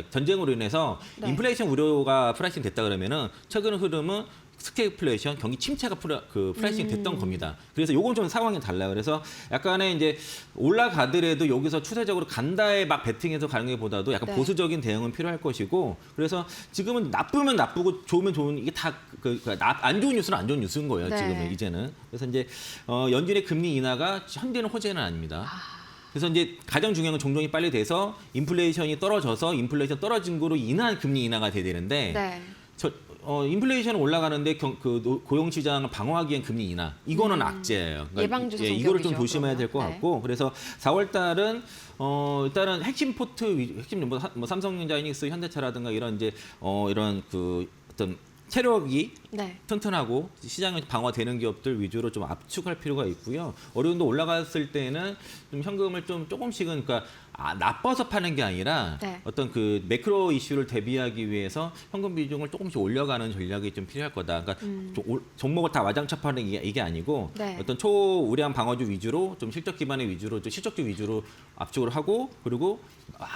전쟁으로 인해서 네. 인플레이션 우려가 프라이싱 됐다 그러면은 최근 흐름은 스태그플레이션, 경기 침체가 프라이싱 됐던 겁니다. 그래서 요건 좀 상황이 달라요. 그래서 약간의 이제 올라가더라도 여기서 추세적으로 간다에 막 베팅해서 가는 것보다도 약간 네. 보수적인 대응은 필요할 것이고 그래서 지금은 나쁘면 나쁘고 좋으면 좋은 이게 다 안 좋은 뉴스는 안 좋은 뉴스인 거예요. 네. 지금은 이제는. 그래서 이제 연준의 금리 인하가 현재는 호재는 아닙니다. 그래서 이제 가장 중요한 건 종종이 빨리 돼서 인플레이션이 떨어져서 인플레이션 떨어진 거로 인한 금리 인하가 돼야 되는데 네. 인플레이션은 올라가는데 고용 시장을 방어하기엔 금리 인하 이거는 악재예요. 예방주사 이거를 좀 성격이죠, 조심해야 될 것 그러면. 같고 그래서 4월 달은 일단은 핵심 핵심 뭐 삼성전자, 하이닉스, 현대차라든가 이런 이제 이런 그 어떤 체력이 네. 튼튼하고 시장이 방어되는 기업들 위주로 좀 압축할 필요가 있고요. 어려운도 올라갔을 때는 좀 현금을 좀 조금씩은 그러니까 나빠서 파는 게 아니라 네. 어떤 그 매크로 이슈를 대비하기 위해서 현금 비중을 조금씩 올려가는 전략이 좀 필요할 거다. 그러니까 종목을 다 와장창파는 이게 아니고 네. 어떤 초우량 방어주 위주로 좀 실적 기반의 위주로 좀 실적주 위주로 압축을 하고 그리고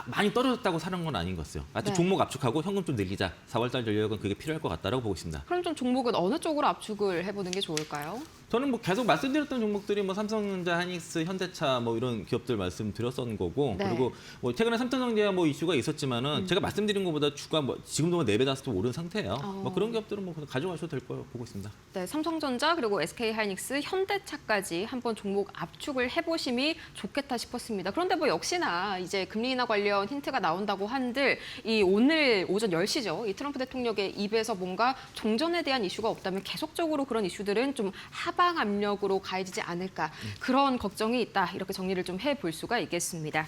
많이 떨어졌다고 사는 건 아닌 것 같아요. 하여튼 네. 종목 압축하고 현금 좀 늘리자. 4월달 전략은 그게 필요할 것 같다라고 보고 있습니다. 그럼 좀 종목은 어느 쪽으로 압축을 해보는 게 좋을까요? 저는 뭐 계속 말씀드렸던 종목들이 뭐 삼성전자, 하이닉스, 현대차 뭐 이런 기업들 말씀드렸던 거고 네. 그리고 뭐 최근에 삼성전자 뭐 이슈가 있었지만은 제가 말씀드린 것보다 주가 뭐 지금도 4배, 5배 오른 상태예요. 뭐 그런 기업들은 뭐 가져가셔도 될 거라고 보고 있습니다. 네, 삼성전자 그리고 SK하이닉스, 현대차까지 한번 종목 압축을 해보심이 좋겠다 싶었습니다. 그런데 뭐 역시나 이제 금리 인하 관련 힌트가 나온다고 한들 이 오늘 오전 10시죠. 이 트럼프 대통령의 입에서 뭔가 종전에 대한 이슈가 없다면 계속적으로 그런 이슈들은 좀 하방 압력으로 가해지지 않을까 그런 걱정이 있다. 이렇게 정리를 좀 해볼 수가 있겠습니다.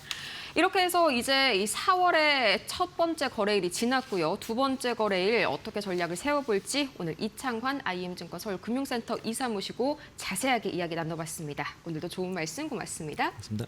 이렇게 해서 이제 이 4월의 첫 번째 거래일이 지났고요. 두 번째 거래일 어떻게 전략을 세워볼지 오늘 이창환 IM증권 서울금융센터 이사 모시고 자세하게 이야기 나눠봤습니다. 오늘도 좋은 말씀 고맙습니다. 맞습니다.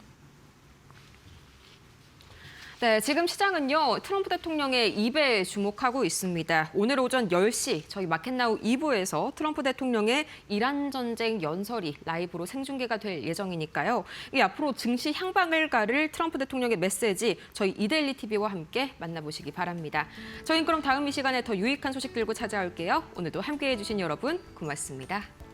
네, 지금 시장은요. 트럼프 대통령의 입에 주목하고 있습니다. 오늘 오전 10시 저희 마켓나우 2부에서 트럼프 대통령의 이란 전쟁 연설이 라이브로 생중계가 될 예정이니까요. 이 앞으로 증시 향방을 가를 트럼프 대통령의 메시지 저희 이데일리 TV와 함께 만나보시기 바랍니다. 저희는 그럼 다음 이 시간에 더 유익한 소식 들고 찾아올게요. 오늘도 함께해 주신 여러분 고맙습니다.